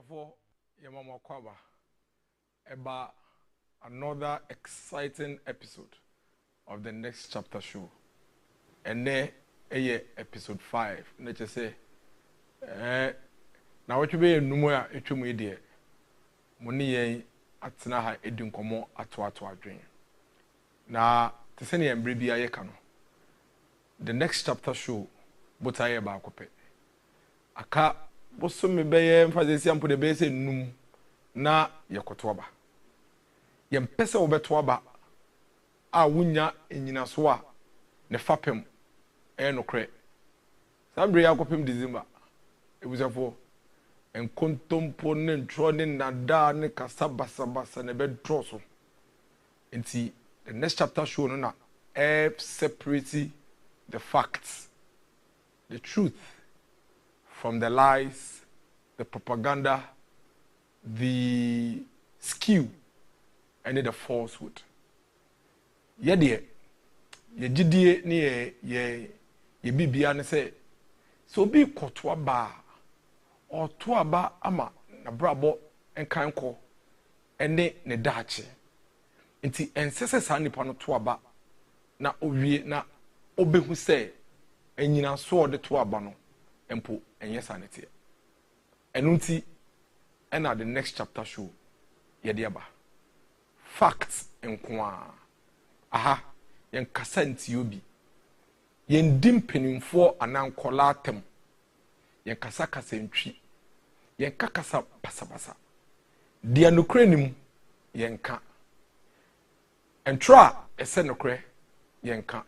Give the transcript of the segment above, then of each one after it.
For Yamama Kwaba about another exciting episode of the Next Chapter show. And then episode 5. Let's just say now what you be number etumu dear money yen atena ha edin komo ato adwen. Na te se ne embre bia ye ka no. The Next Chapter show botaye ba akope. Aka boso me beye mfazesi ampo de bese num na yekoto ba ye mpese wo beto ba a wunya enyina so a ne fapem nokre sambre yakopem December ebusafo enkontompo ne ntro ne nada ne kasabasabasa ne bedro so enti the Next Chapter show no na separate the facts, the truth from the lies, the propaganda, the skew, and the falsehood. Ye jidie ni ye bibia ne say so bi kotwa ba or to aba ama na brabo enkanko ene ne dache nti ensese sa nipa no to aba na owie na obehu say enyina so de to aba no empo enye sanete enunti ena the Next Chapter show ye de aba facts enkoa aha yen kasa nti obi yen dimpenimfo anankola atem yen kasa kasa ntwi yen kakasa pasabasa dia nokre nim yen ka entra ese nokre yen ka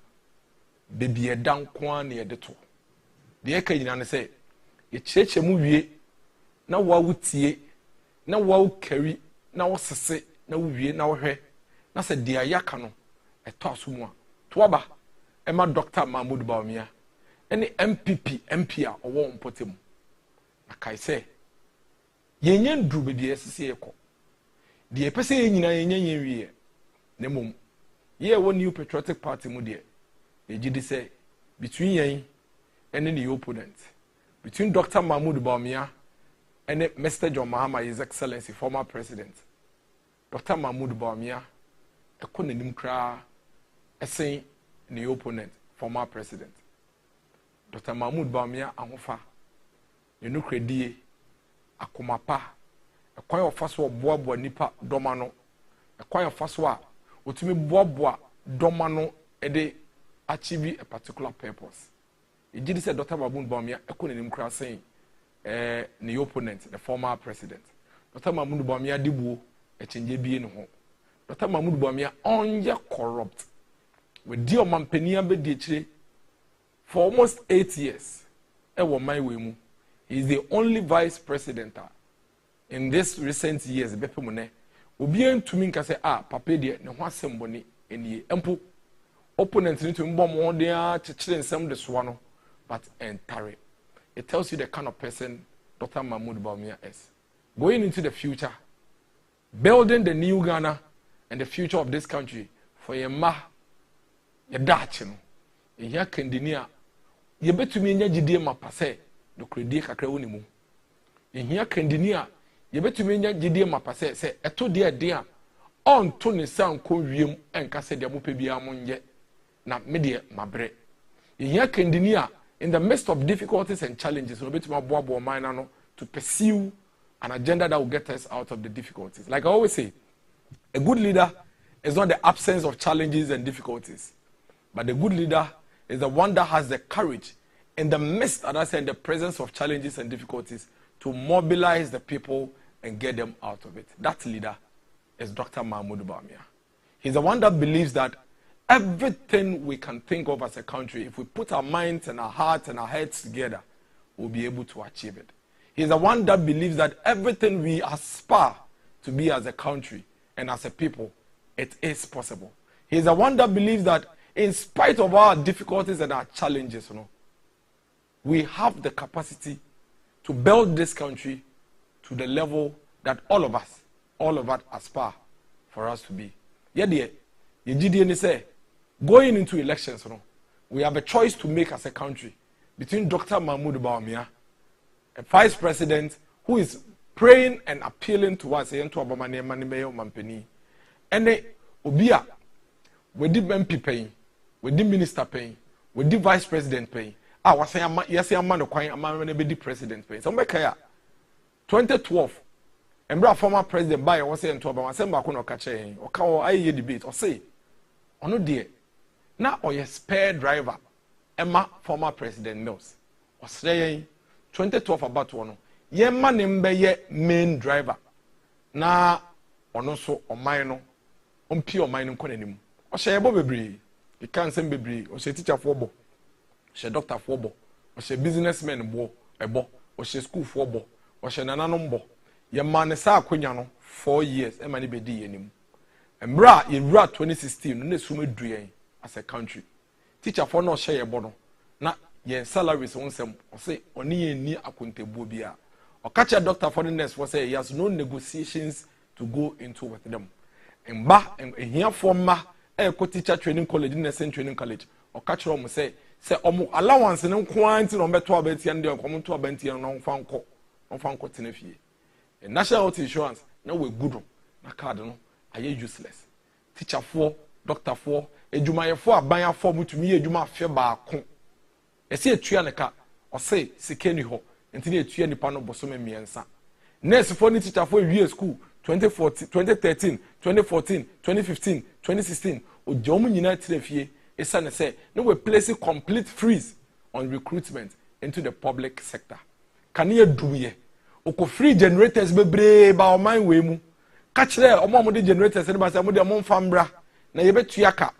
bebi edan ko an ye de to de ka nyina ne se ye cheche mu wie na wa wutie na wa ukari na wo sese na wo wie na wo hwe na se dia yaka no eto asomu a to aba ema Dr. Mahmoud Bawumia ene MP a owo mpotem na kai se yenye ndru be de sese yeko de pese ye nyina yenye wie ne mom ye wo New Patriotic Party mu de ye gidi se between yen ene the opponent between Dr. Mahmoud Bawumia and Mr. John Mahama, His Excellency, former president. Dr. Mahmoud Bawumia, a konenim kra, a saying the opponent, former president. Dr. Mahmoud Bawumia amofa, you know credit, a komapa, a coin of faswa boabwa nipa domano, a coin of faswa, utimi boabwa domano ede achieve a particular purpose. It did say Dr. Mahmoud Bawumia, a konenim kra saying, the opponent, the former president. Dr. Mahmoud Bawumia dibu, a change be in home. Dr. Mahmoud Bawumia only corrupt. With dear Mampenia Bediche for almost 8 years. Ewa my way. He is the only vice president in this recent years. Bepemone. Obian to me say, papa dear, no one somebody in the empo. Opponents need to bomb on their children some the swano, but entire. It tells you the kind of person Dr. Mahmoud Bawumia is. Going into the future, building the new Ghana and the future of this country for your Dutch, ya kandinia ye betumi nya gidie mapase do kredie kakra wonimu ya kandinia ye betumi nya gidie mapase se eto de a on to ne san ko wiem enka se de mope bia monye na medie mabre ya kandinia in the midst of difficulties and challenges no betumi aboabo man no to pursue an agenda that will get us out of the difficulties. Like I always say, a good leader is not the absence of challenges and difficulties. But the good leader is the one that has the courage in the midst, as I said, in the presence of challenges and difficulties to mobilize the people and get them out of it. That leader is Dr. Mahmoud Bawumia. He's the one that believes that everything we can think of as a country, if we put our minds and our hearts and our heads together, we'll be able to achieve it. He's the one that believes that everything we aspire to be as a country and as a people, it is possible. He's the one that believes that in spite of our difficulties and our challenges, we have the capacity to build this country to the level that all of us aspire for us to be. Going into elections, we have a choice to make as a country between Dr. Mahmoud Bawumia, a vice president who is praying and appealing to us, and Obia, we did MP paying. We did minister paying, we did vice president paying. Was saying yes, I'm man the president paying. So 2012, and former president by was saying to Obama, send back on or catch or debate or say, oh no dear, now or your spare driver, Emma former president knows. Or saying 2012 about one, ye man ye main driver. Na or no so or minor, on pure minor conem. Or say Bobby. You can't send baby, or she teacher for bo, she doctor for bo, or she businessman bo, a bo, or she school for bo, or she nanumbo. Your man is a quiniano 4 years, and many bedi anymore. And bra, in 2016, no sume dream as a country. Teacher for no share bono, not yen salaries on some, or say, or near a quinte bobia. Or catch a doctor for the nurse for say he has no negotiations to go into with them. And and here for teacher training college in the same training college or catch room say allowance and quantity on better abeti and they come to abenti and on fanco tenefie. And national health insurance now we good na card no are useless. Teacher for, doctor for, ejuma for aban for mutu mi ejuma fe baako. E se etua ne ka or say sikeni ho enti etua nipa no bosome miensa. Nurse for ni teacher for year school 2014, 2013, 2014, 2015, 2016. Ojomu United FA is say no we place a complete freeze on recruitment into the public sector. Can you do ye? Oko free generators bebre ba o man we mu. Catch there o mo de generators e ba say mo de mo mfambra na ye betuaka.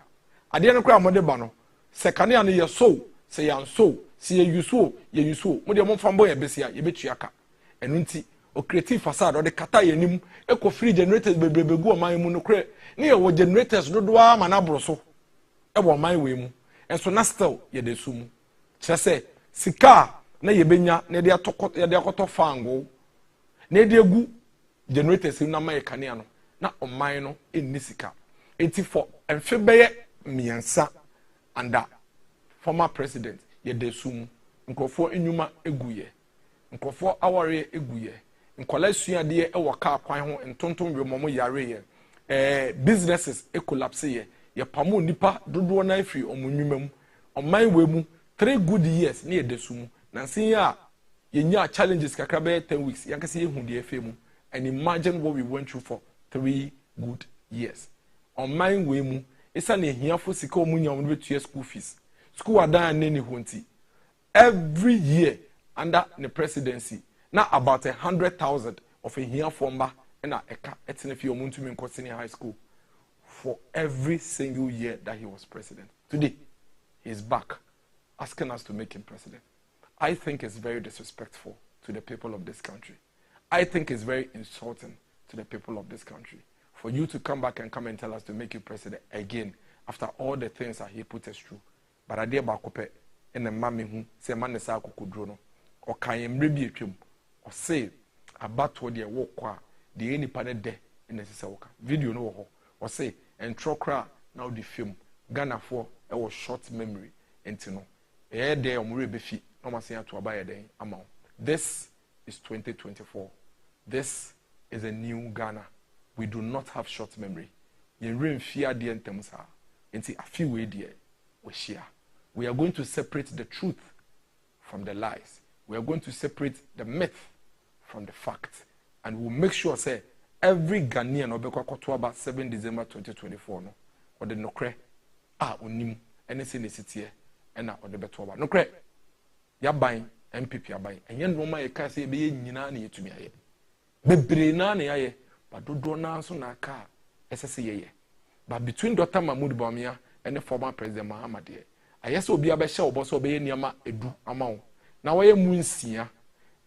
Ade no kra mo de ba no. Se kane an ye so, se yan so, se ye yuso, mo de mo mfambo ye besia ye betuaka. Enu nti o creative facade o de kata yenim eko free generators bebrebe o man mu no kre ne ye generators dodo a ma na broso e wo man we mu enso na still ye de sumu kire se sika na ye benya na de akoto fango na de egu generators na ma ye kane no na o man no enni sika enti for enfe beye miensa under former president ye de sumu nkrofo enyuma eguye nkrofo aware eguye nkola suade e waka kwan ho ntonton remomo yare ye businesses e collapse ye pamo nipa dodo na afri omunwuma mu oman we mu 3 good years na yedesu mu na sin ya yenya challenges kakra be 10 weeks yankase ye hu de afa mu and imagine what we went through for 3 good years oman we mu esa na hiafo sika omunya omu betua school fees school adan na ni honti every year under the presidency now about 100,000 of a here former and a etnefi omuntumi in senior high school for every single year that he was president. Today, he's back asking us to make him president. I think it's very disrespectful to the people of this country. I think it's very insulting to the people of this country for you to come back and come and tell us to make you president again after all the things that he put us through. But I did bakope and the mammy who say man is akukudrono or kayem rebi etwem or say about what they walk qua the any panel de in the Sisawaka video no ho or say and trokra now the film Ghana for it was short memory and no there befi no masia to abaya den amount. This is 2024. This is a new Ghana. We do not have short memory. Yen rain fear the entemsa enti afi we die we share. We are going to separate the truth from the lies. We are going to separate the myth from the fact. And we'll make sure, say, every Ghanaian obekwa kotoaba 7 December 2024 no or the nokre onim anything is it here and or the betoaba nokre yaban MPP yaban enye no ma yeka say be nyina na yetumi aye bebre na na aye but dodo na so na ka esese ye but between Dr. Mahmoud Bawumia and the former President Muhammad aye say obi abehye obo so be niama edu ama wo na waye munsia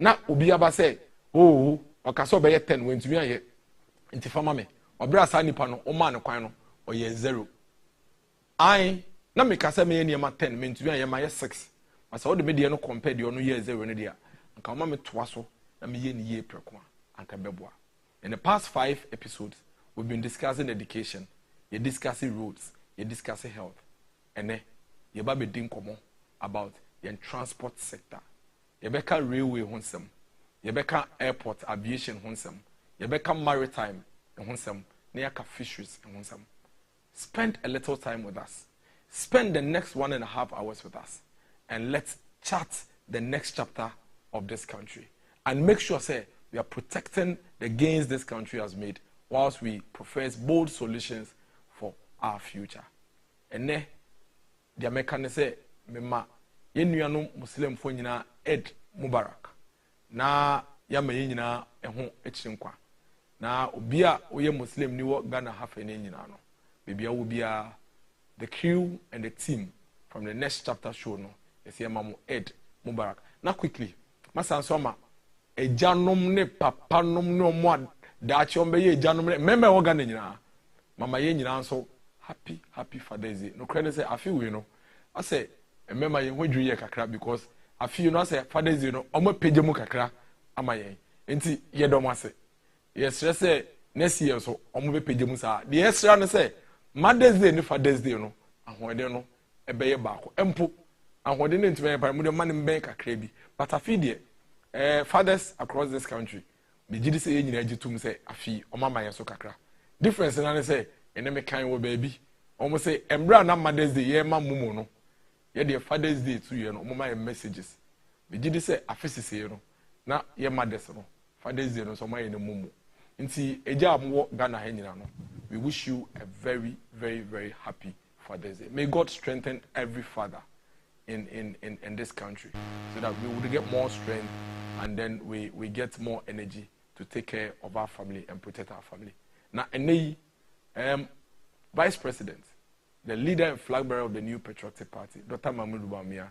na obi aba say oh okaso be 10 wentumi aye nti fama me obra sa nipa no o ma ne kwan no o ye 0 ai na me kasa me niama 10 mentumi aye ma ye 6 asa wo de me de no compare de no ye 0 ne dia anka ma me toa so na me ye ni ye preko anka beboa. In the past 5 episodes we've been discussing education, you're discussing roads, you're discussing health, and you're about to talk about the transport sector. You're about railway honsem, you're about airport aviation honsem, you're about maritime honsem, near fisheries honsem. Spend a little time with us. Spend the next 1.5 hours with us, and let's chat the next chapter of this country. And make sure, say, we are protecting the gains this country has made whilst we profess bold solutions for our future. And then, the Americans say, Mema, yenuano Muslim fo nyina Eid Mubarak. Na yama nyina ehon echinkwa. Na obia oye Muslim ni wo Ghana hafe ne nyina no. Bibia wo bia the crew and the team from the next chapter show no. Yes yama mo Eid Mubarak. Na quickly, masansoma ejanom ne papanom no mo da chombe ye ejanom ne meme wo Ghana nyina. Mama ye nyina so happy Father's Day. No credit say afi we no. I say remember ye hwadru ye kakra because afi you know say Father's Day no omo page mu kakra ama ye. Enti ye dom ase. Yes say next year so omo be page mu sa. The extra no say Mother's Day ne Father's Day no ahode no ebe ye baako. Empo ahode ne ntime pa mu de man mben kakra bi. But afi de fathers across this country me gidi say ye nyina agitum say afi omama ye so kakra. Difference na say ene me kan wo baby almost say embra na Mother's Day ye ma mumu no ye de Father's Day to ye no mo my messages me gidi say afisi ye no na ye mothers no Father's Day no so my ne mumu nti eja amwo Ghana ha nyina no we wish you a very very very happy Father's Day. May God strengthen every father in this country so that we would get more strength and then we get more energy to take care of our family and protect our family. Now Vice President, the leader and flag bearer of the new Patriotic Party, Dr. Mahmoud Bawumia,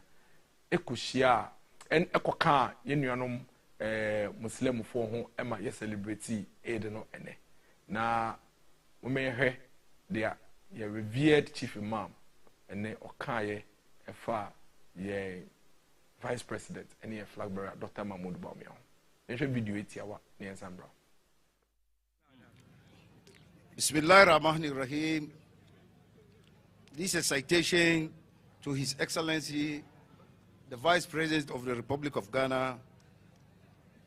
ekushia en ekoka yenuanom Muslim fo ho ema ye celebrate Eid no ene. Na womenhwe dia ye revered chief imam ene okaye efa ye Vice President and ye flag bearer Dr. Mahmoud Bawumia. Nhwe video etiawa ne ensambra. Bismillahirrahmanirrahim. This is a citation to His Excellency the Vice President of the Republic of Ghana,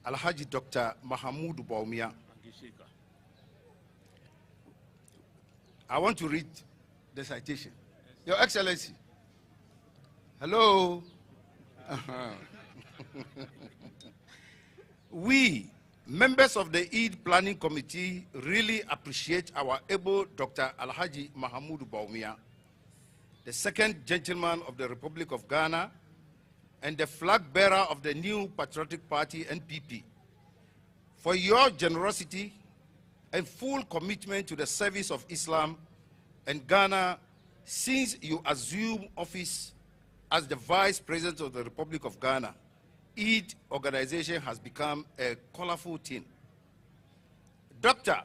Alhaji Dr. Mahamudu Bawumia. I want to read the citation. Your Excellency. Hello. We, members of the Eid Planning Committee, really appreciate our able Dr. Alhaji Mahamudu Bawumia, the second gentleman of the Republic of Ghana and the flag bearer of the new Patriotic Party, NPP, for your generosity and full commitment to the service of Islam and Ghana since you assumed office as the Vice President of the Republic of Ghana. Eid organization has become a colorful thing. Doctor,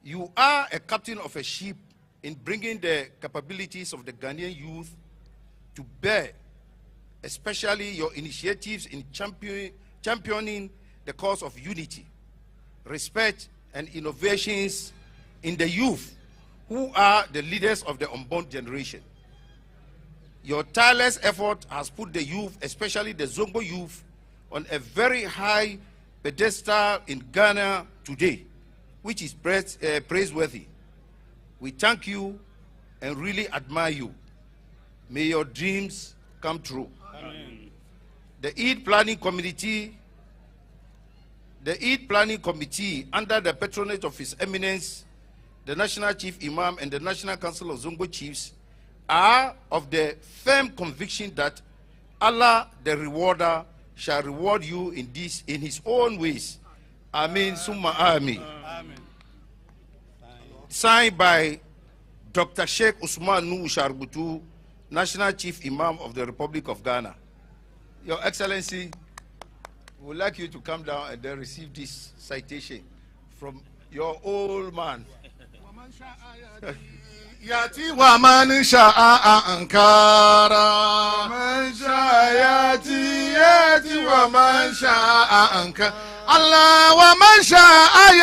you are a captain of a ship in bringing the capabilities of the Ghanaian youth to bear, especially your initiatives in championing the cause of unity, respect, and innovations in the youth, who are the leaders of the unborn generation. Your tireless effort has put the youth, especially the Zongo youth, on a very high pedestal in Ghana today, which is praiseworthy. We thank you and really admire you. May your dreams come true. Amen. The Eid Planning Committee, under the patronage of His Eminence, the National Chief Imam and the National Council of Zongo Chiefs, are of the firm conviction that Allah, the Rewarder, shall reward you in His own ways. Amen. Summa Amen. Amen. Signed by Dr. Sheikh Usman Nuhu Sharbutu, National Chief Imam of the Republic of Ghana. Your Excellency, we would like you to come down and then receive this citation from your old man. Yati wa man sha'a ankara, man sha'a yati wa man sha'a ankara. Allah wa man sha'a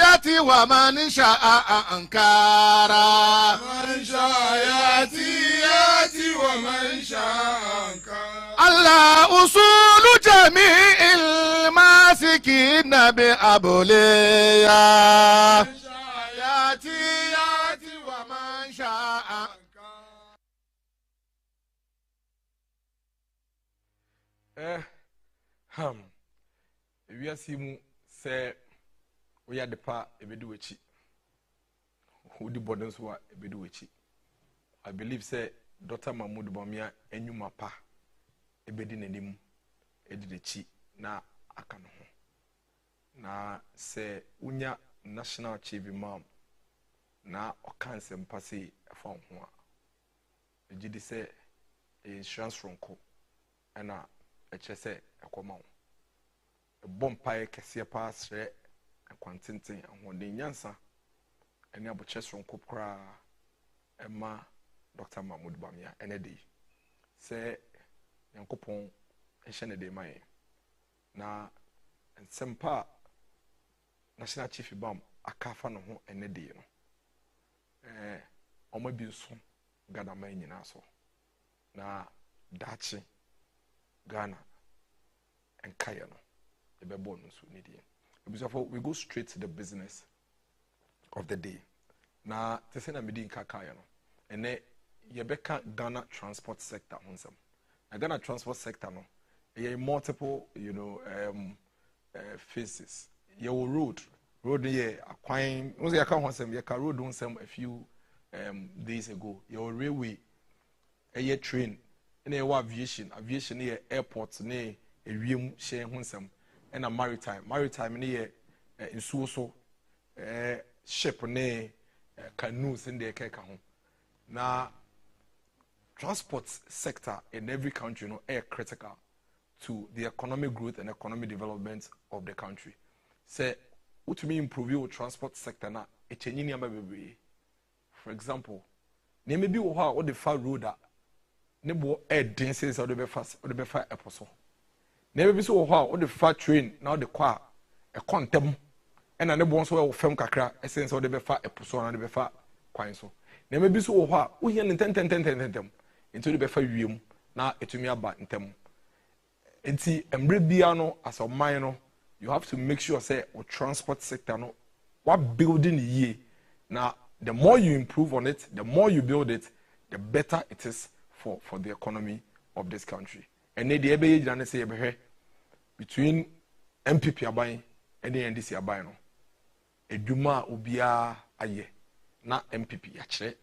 yati wa man sha'a ankara, man sha'a yati wa man sha'a ankara. Allah usulu jami'il masikin bi abuliya. We are seeing say we are the pa ebeduwechi. Who the borders were ebeduwechi. I believe say Dr. Mahmoud Bawumia enyuma pa ebedi nenim edidechi na akano. Na say unya National Chief Imam na okanse mpase afa ho a. Ejidi say insurance ronko ana echese ekoma wo. Bompae kese pa sre kwantenten ahoden nyansa ene aboche sonko kra ema Dr. Mahmoud Bawumia enede se yankopon ehye ne de mai na ensempa National Chief Imam akafa no ho enede no omo bi nso Ghana man nyina so na dachi Ghana enkaya no we go straight to the business of the day. Now, the same meeting kakaya no, and then yebeka Ghana transport sector onsam. A Ghana transport sector no, ye multiple phases. Your road ye acquiring. Once you come onsam, ye ka road onsam a few days ago. Your railway, a train, and a aviation ye airports ne a real share onsam. And a maritime near in so ship ne canoes in the keka home. Now transport sector in every country are critical to the economic growth and economic development of the country. Say what to me improve your transport sector na for example, ne maybe what the far road ne bo denses or the befa episode. Never be so how the fat train now the car a quantum and a nebon so film kakra essence or the befa a person and the befa quine so. Never be so how we hear in 10 into the befa room na etumi aba ntɛm nti emre bia no as a man no you have to make sure say o transport sector no what building ye now the more you improve on it, the more you build it, the better it is for the economy of this country. And the ebe say between MPP aban and the NDC aban no eduma obia aye na MPP yachre.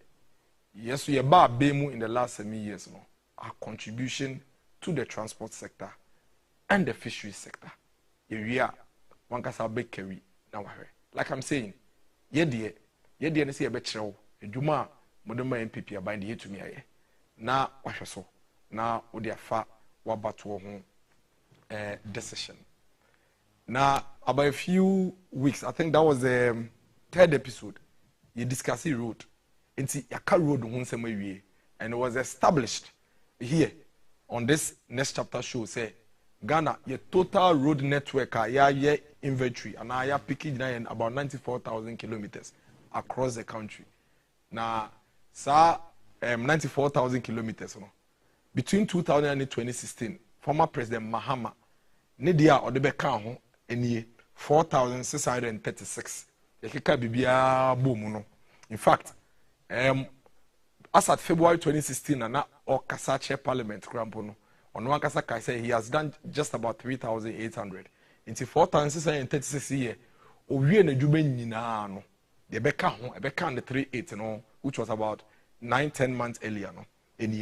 Yes, we ba bemu in the last 7 years no our contribution to the transport sector and the fisheries sector. Area one kasa be carry na wahwe. Like I'm saying, yedie ne se yebekyerew edwuma modema MPP aban de yetumi aye na wahwe so na wo de afa wabato ho decision. Now about a few weeks, I think that was the third episode, you discuss the road into Yaka road and it was established here on this next chapter show say Ghana your total road network yeah inventory and I picking about 94,000 kilometers across the country. Now, 94,000 kilometers. No? Between 2000 and 2016, former President Mahama, Nidia or the Bekan, and 4,636. In fact, as at February 2016, and or Kasache Parliament, on one Kasaka say he has done just about 3,800. Into 4,636 years, we and the Juben the Bekan the 3,800, no, which was about 9-10 months earlier. No, and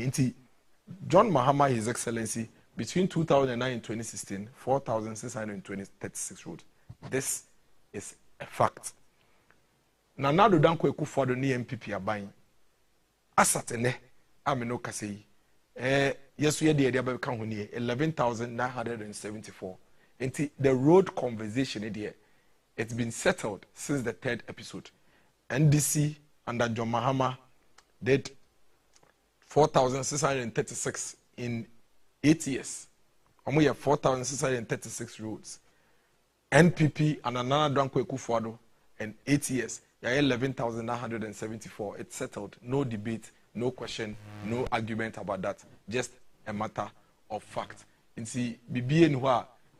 John Mahama, His Excellency, between 2009 and 2016, 4,636 roads. This is a fact. Now, now the Danko Ekufu the MPP are buying. Asatene, ameno kasei. Yes, we had the idea about 11,974. And the road conversation here, it's been settled since the third episode. NDC under John Mahama did 4,636 in 8 years. We have 4,636 roads. NPP and another Danko Ekufu in 8 years. 11,974. It's settled. No debate, no question, no argument about that. Just a matter of fact. And see, BBN who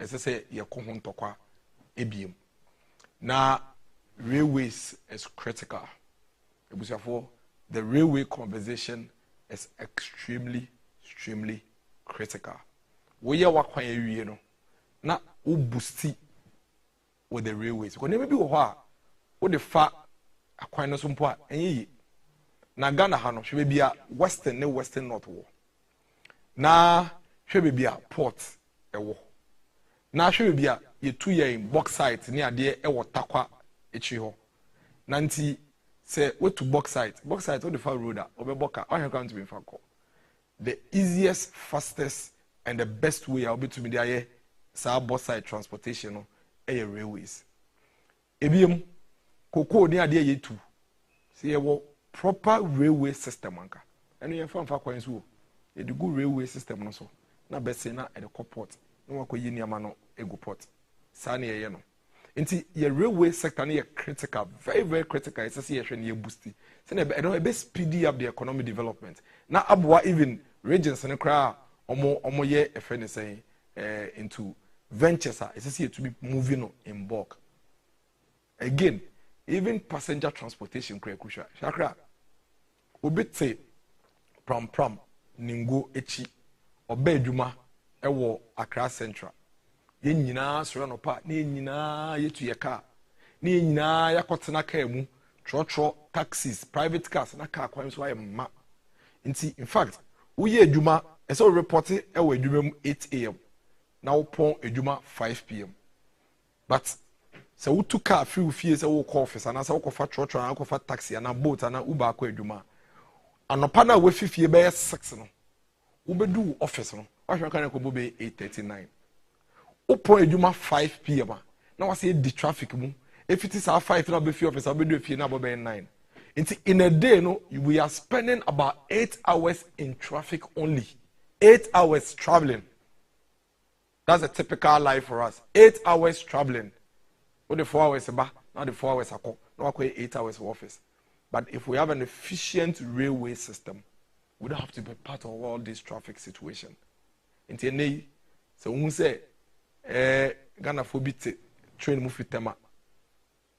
as I say, you come tokwa ABM. Now, railways is critical. The railway conversation is extremely critical. We are working, you know, now we boosty with the railways. Because maybe what the fact acquire some point and na Ghana hano should be a western north war. Na should be a port a war. Na should be a 2 year in bauxite near there e watakwa echiho. Nanti say what to bauxite what the far road over boka I have come to be fako. The easiest, fastest and the best way I'll be to be there sa bauxite transportation no e railways. Ebiem Koko ni ade ye tu. See a proper railway system anka. And you fan fa kwan so. E the good railway system no so. Na be say na e the port. No wakoyi ni ama no ego port. Sa na ye no. Nti your railway sector na critical, very critical. It's say ye hwe na ye boosty. Say na e be speedy up the economic development. Na Aboagye even regions ne kra omo ye efe ne say into ventures it's say to be moving in bulk. Again, even passenger transportation crucial. Shakra, obite pram ningo echi obeduma ewo Accra Central. Ye nyina soro no pa, ne nyina yetu ye car. Ne nyina yakotena car mu, tro taxis, private cars na car kwan so ma. Nti in fact, uye adwuma eso report ewo adwuma mu 8 am. Na wo pon adwuma 5 pm. But so we took car few fees we call office and as we call for truck and call for taxi and a boat and Uber akwa adwuma. Anopana we fifie be 6 no. We be do office no. What can ko be 8:39. Open adwuma 5 pm. Now we say the traffic mu. If it is our 5 na be few office we do fie na be 9. In a day no we are spending about 8 hours in traffic only. 8 hours traveling. That's a typical life for us. 8 hours traveling. What the 4 hours about, now the 4 hours are no 8 hours of office. But if we have an efficient railway system, we don't have to be part of all this traffic situation. Inti ene so who say Ghana for bit train move tema.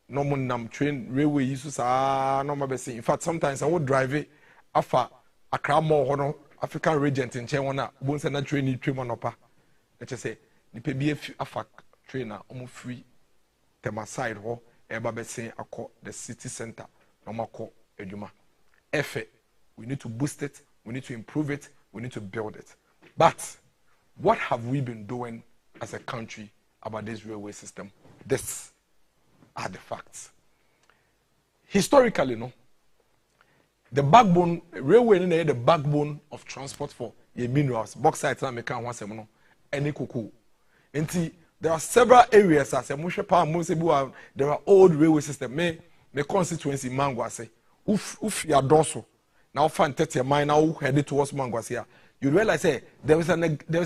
No more nam train railway use no more be in fact sometimes I would drive it afa Accra more hono African regent in Chewona won't send a train on opa. Let's just say the PBF afa trainer almost free tema side ho eba be say akọ the city center no more call eduma. Effort. We need to boost it, we need to improve it, we need to build it. But what have we been doing as a country about this railway system? These are the facts. Historically, no, the backbone, railway is the backbone of transport for your minerals, bauxite, and any kuku. There are several areas as a there are old railway system. Me constituency Mangwase, ya dorsal. Now find 30 mile now headed towards Mangwase. You realize there is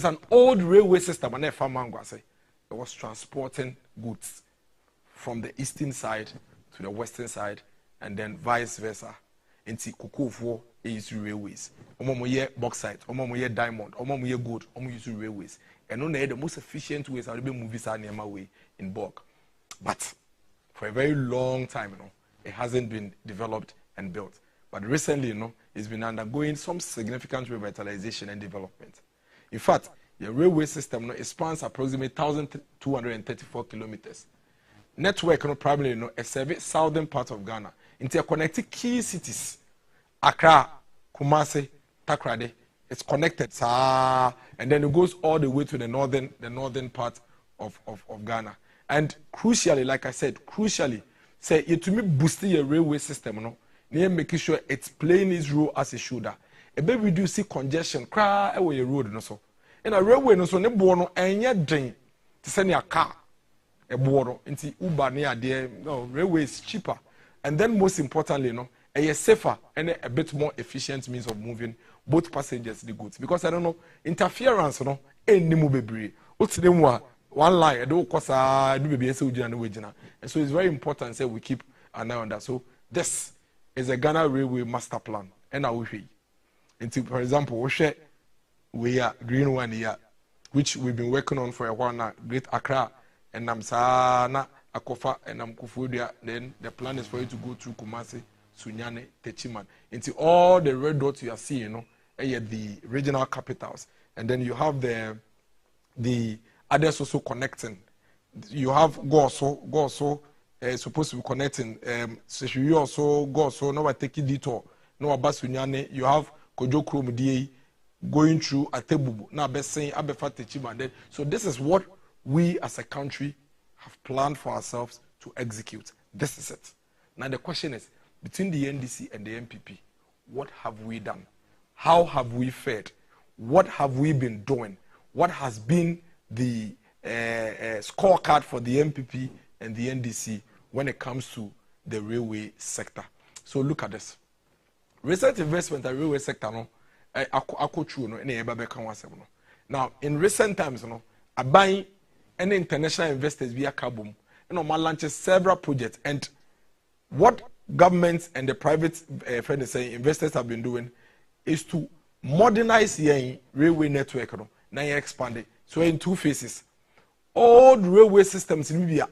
an old railway system and from Mangwase. It was transporting goods from the eastern side to the western side and then vice versa. Into Kukufu is railways. Omomoye bauxite, omomoye diamond, omomoye gold, omomoye railways. And on the most efficient ways are to move this way in bulk. But for a very long time, it hasn't been developed and built. But recently, it's been undergoing some significant revitalization and development. In fact, the railway system it spans approximately 1,234 kilometers. Network probably a service southern part of Ghana, interconnecting key cities, Accra, Kumasi, Takrade. It's connected, and then it goes all the way to the northern part of Ghana. And crucially, like I said, say it to me boosting your railway system, making sure it's playing its role as it should. A bit reduce congestion, cry away a road, no so. In a railway, no so ne bono and yet drain to send your car a border into Uber near there. No, railway is cheaper, and then most importantly, a safer and a bit more efficient means of moving both passengers and the goods. Because I don't know, interference, any move what's the one line, I don't cause and so it's very important that we keep an eye on that. So this is a Ghana Railway Master Plan. And I will for example, we are green one here, which we've been working on for a while now, Great Accra, and Namsana, Akofa, and Namkufudia. Then the plan is for you to go through Kumasi, Sunyane, Techiman, into all the red dots you are seeing, the regional capitals. And then you have the others also connecting. You have Goso, supposed to be connecting. You also Goso, no, I take it detour. No, Abasunyane, you have Kojo Kromudie going through Atebubu, now best saying Abefa Techiman. So this is what we as a country have planned for ourselves to execute. This is it. Now the question is, between the NDC and the MPP, what have we done? How have we fared? What have we been doing? What has been the scorecard for the MPP and the NDC when it comes to the railway sector? So look at this. Recent investment in the railway sector, now in recent times, buying any international investors via Kabum, launches several projects, and what governments and the private investors have been doing is to modernize the railway network. Now you expand it. So in two phases. All railway systems in Libya,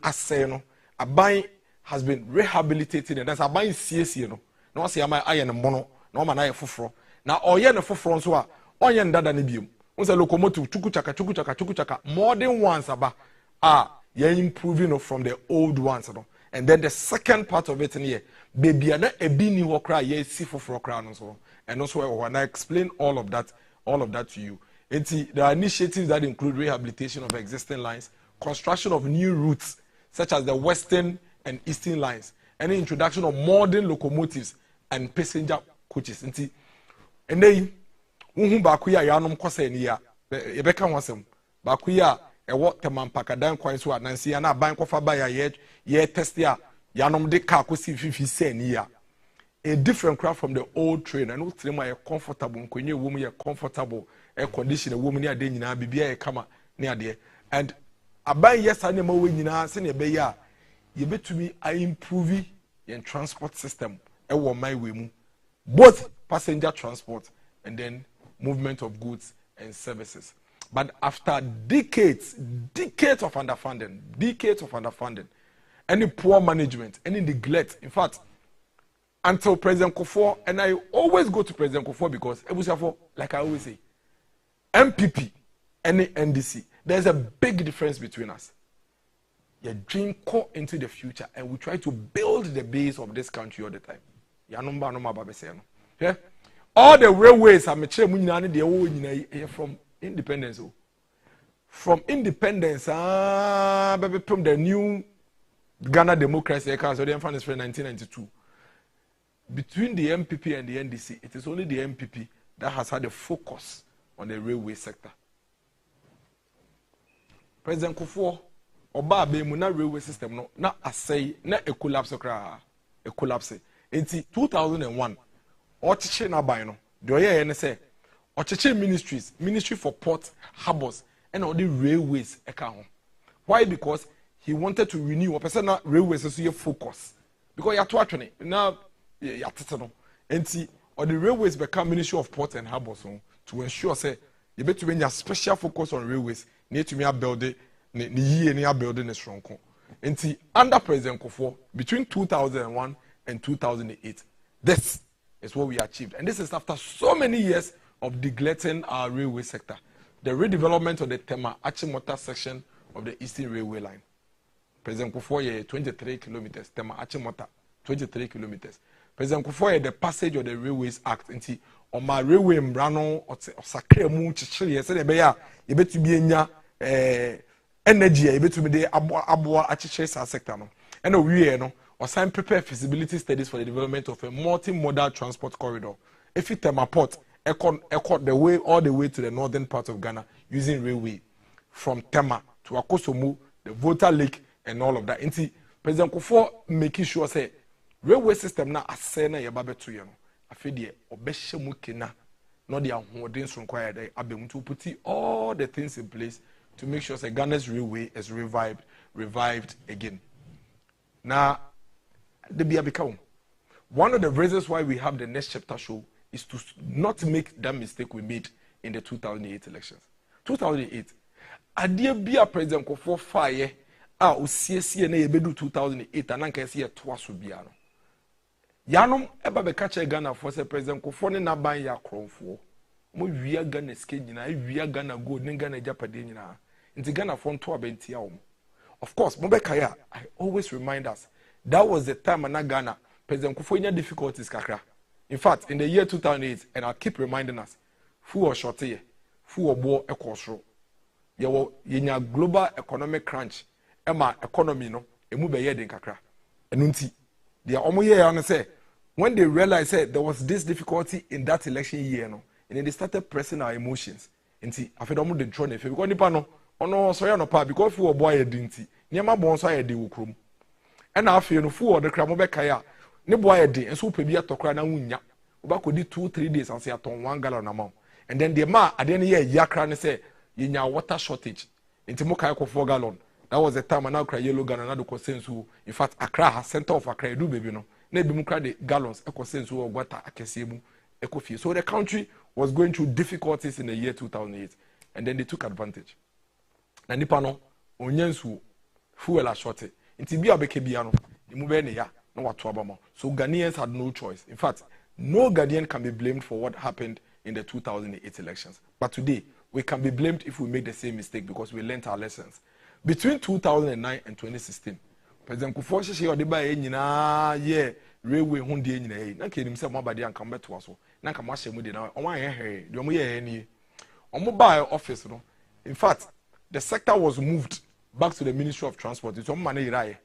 a buying has been rehabilitated, and that's a buying CSC. No, see, am I iron mono, no man, I fufro. Now, all yen a fufro, so all yen dada nibium. Once a locomotive, chukuchaka, more than once about you're improving from the old ones. And then the second part of it in here, baby, and a bini walk cry, yes, see for crown and so. And also, when I explain all of that to you, there are initiatives that include rehabilitation of existing lines, construction of new routes, such as the western and eastern lines, and the introduction of modern locomotives and passenger coaches. And then, bakuya yanum kwasa niya, ebeka wasem, bakuya ewo temampakadan kwanso anansi ana ban kofa ba ye test ya yanum de car kosi fifi se niya. A different craft from the old train, and no train my comfortable, kwenye woman ye comfortable, air condition a woman near denina, bibia kama near there. And I buy yes, I never win in send a beya. You bet to me, I improve your transport system. I want my way, both passenger transport and then movement of goods and services. But after decades of underfunding, any poor management, any neglect, in fact, until President Kufuor, and I always go to President Kufuor because, like I always say, MPP, any NDC, there's a big difference between us. You dream core into the future, and we try to build the base of this country all the time. Yeah? All the railways are from independence. From independence, from the new Ghana democracy, so the infant is from 1992. Between the MPP and the NDC, it is only the MPP that has had a focus on the railway sector. President Kufuor, Oba Abemuna railway system no na asay na a collapse. In 2001, Ochiche na bay no, the oye say Ochiche ministries, Ministry for Port, Harbors, and all the railways eka. Why? Because he wanted to renew a personal railways so you focus. Because you are trying now. And see, or the railways become Ministry of Port and Harbors to ensure say you better be a special focus on railways. Need to be a building, near building is strong. And see, under President Kufuor, between 2001 and 2008, this is what we achieved. And this is after so many years of neglecting our railway sector. The redevelopment of the Tema Achimota section of the Eastern Railway Line. President Kufuor, 23 kilometers. Tema Achimota, 23 kilometers. President Kufuor, the passage of the Railways Act, and on my railway mbrano or sacre mu chichiri, said you bet to be in energy, you bet to be the Aboagye achichiri sector. And we no or sign prepare feasibility studies for the development of a multimodal transport corridor. If it Tema Port, echo the way all the way to the northern part of Ghana using railway from Tema to Akosomu, the Volta Lake, and all of that. And President Kufuor making sure say railway system na asena ye babe to ye no afedie obehye mu kena no de ahoden so required abem to put all the things in place to make sure that Ghana's railway is revived again. Now the bia become one of the reasons why we have the next chapter show is to not make that mistake we made in the 2008 elections. 2008 adie bia President Kufuor fire a osiesie na ye bedu 2008 ananka se ye toa so bia no Yanom eba be catch Ghana for say President Kufuor ne na ban ya kronfo. Mo wia Ghana ske nyina, wia Ghana gold, ne Ghana japade nyina. Nti Ghana fon to abentia wo. Of course, mo be kaya, I always remind us that was the time na Ghana President Kufuor nya difficulties kakra. In fact, in the year 2008, and I'll keep reminding us, fu o short ye, fu o bo ekosro. Ye nya global economic crunch, ema economy no, emu be ye den kakra. Enunti they are almost here and say when they realized there was this difficulty in that election year, no, and then they started pressing our emotions. And see, I feel almost the throne if because nipa no, no, sorry no pa because fu boy e dinti, niama bon so e de wokrom. And I feel no fu the kramo be kaya, ne boy e din, and so pe bi atokra na wunya. Oba kodi 2-3 days and say aton 1 gallon amount. And then the ma at the end year yakra ne say you nya water shortage. Inti mo kaya ko 4 gallon. That was the time I now cry yellow Ghana na do consensus. In fact, Accra has center of Accra do baby no. Na bi mu cry the gallons e consensus or water akese mu e kofi. So the country was going through difficulties in the year 2008, and then they took advantage. Na nipa no onyansu fuel a shortage. Inti bi abeke bia no, imu be ne ya na wato abama. So Ghanaians had no choice. In fact, no Ghanaian can be blamed for what happened in the 2008 elections. But today, we can be blamed if we make the same mistake because we learned our lessons. Between 2009 and 2016, President Kufuor she odiba e nyina ye railway hundie nyina e na kenim se mo abade anka meto aso na nka mo ahye mu de na o wan he de o mo ye ni o mo buy office no. In fact, the sector was moved back to the Ministry of Transport. It's on money iraye.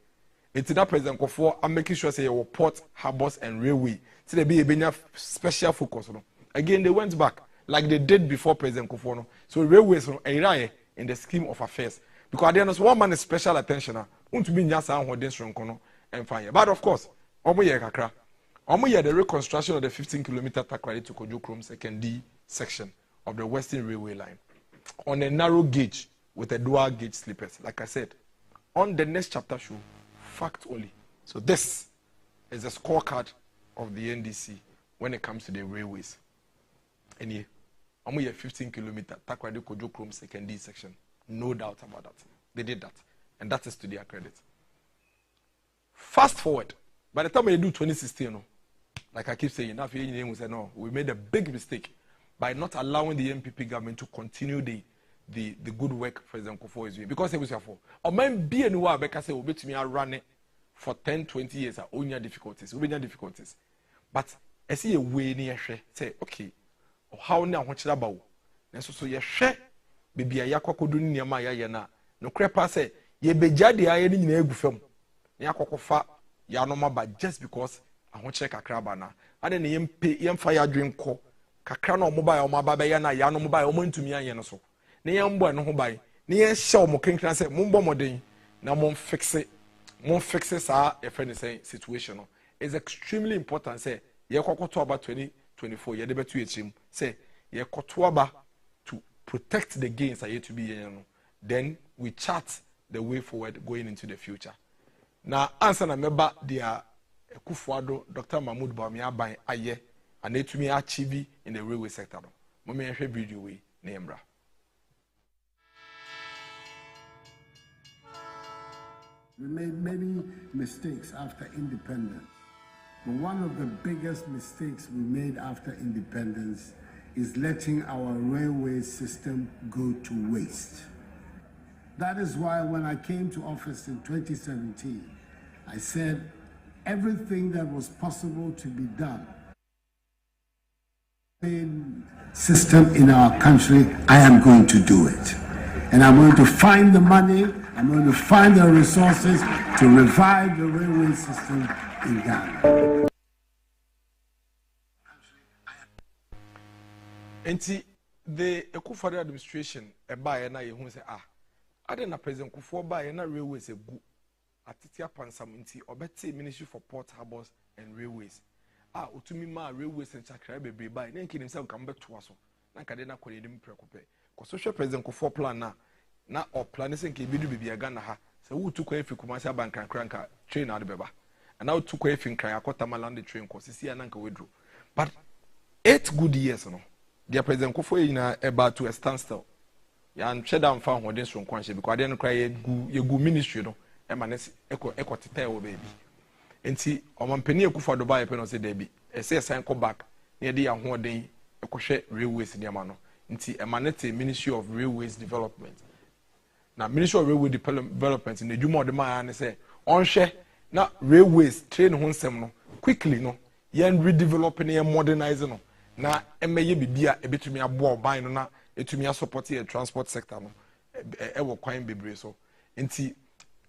It's that President Kufuor am making sure say your port, harbors and railway. So they be a special focus no. Again they went back like they did before President Kufuor no. So railways no iraye in the scheme of affairs. Because there is one man is special attention. Won't be just and fine. But of course, the reconstruction of the 15-kilometer Takrady to Kojo Krom second D section of the Western Railway Line on a narrow gauge with a dual gauge sleepers. Like I said, on the next chapter show, fact only. So this is a scorecard of the NDC when it comes to the railways. Any, I'm 15 kilometers. Takrady Kojo Chrome second D section. No doubt about that. They did that, and that is to their credit. Fast forward, by the time they do 2016, like I keep saying, now we say no, we made a big mistake by not allowing the MPP government to continue the good work President Kufuor is doing, because it was for or man be anywhere because say we me run it for 10, 20 years are only difficulties, but I see a way near say okay, or how now what should about and so you share baby a yakwa do near my yana no crepa say ye bejade aye ni nyina egu fam ya kokofa ya no ma ba just because I want check akra ba na ade ne yemfa ya dwen ko kakra na mobile o ma ba be ya na ya no mobile o mantumi anye no so ne yembo no ho bai ne ye hye o mo kenkran say mombo moden na mom fixe sa e friend say situation no is extremely important say ye kokoto about 2024 ye de betu echim say ye koto aba to protect the gains are yet to be no then we chart the way forward going into the future. Now, answer na member dia Kufuor Dr. Mahmoud Bawumia ban aye and it to me achieve in the railway sector. Mommy share video we name. We made many mistakes after independence. But one of the biggest mistakes we made after independence is letting our railway system go to waste. That is why when I came to office in 2017, I said everything that was possible to be done system in our country, I am going to do it. And I'm going to find the money, I'm going to find the resources to revive the railway system in Ghana. And the Kufuor administration, a buyer na you say I didn't President Kufuor buy na railways a good atitia pansam nti obeti Ministry for Port Harbors and Railways. Utumi ma railways and chakra bebre buy na nkin himself come back to us. Na kade na kwede dim prekope. Ko social President Kufuor plan na or plan is nke bidu bibia Ghana ha. Se wo tu kwa efi Kumasi bankan kranka train ade beba. And now tu kwa efi nkran akota malande train ko sisi na nka wedru. But 8 good years no. Dear President Kufuor ina about to a standstill. Ya shut down found what this from Kwanche because I didn't cry a good ministry no emanes echo tete wo baby enti omampani Kufuor Dubai pe no say debi e say sign come back near the ahoden ekohwe railways niam no enti emanete Ministry of Railways Development na Ministry of Railway Development in the dwuma de ma ne say onhwe na railways train ho nsem no quickly no yen redevelop na modernize no na emeye bibia ebetumi abo oban no na etumi support the transport sector no ewo kwan bebre so nti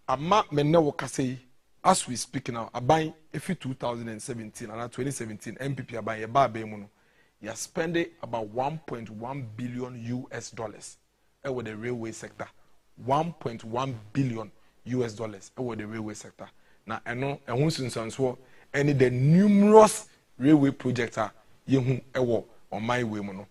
ama menne wo kase as we speak now aban efi 2017 and 2017 MPP aban ye ba mu no you spending about 1.1 billion US dollars ewo the railway sector 1.1 billion US dollars ewo the railway sector na eno ehun sunsanso any the numerous railway projects are yehu ewo on my way mu no.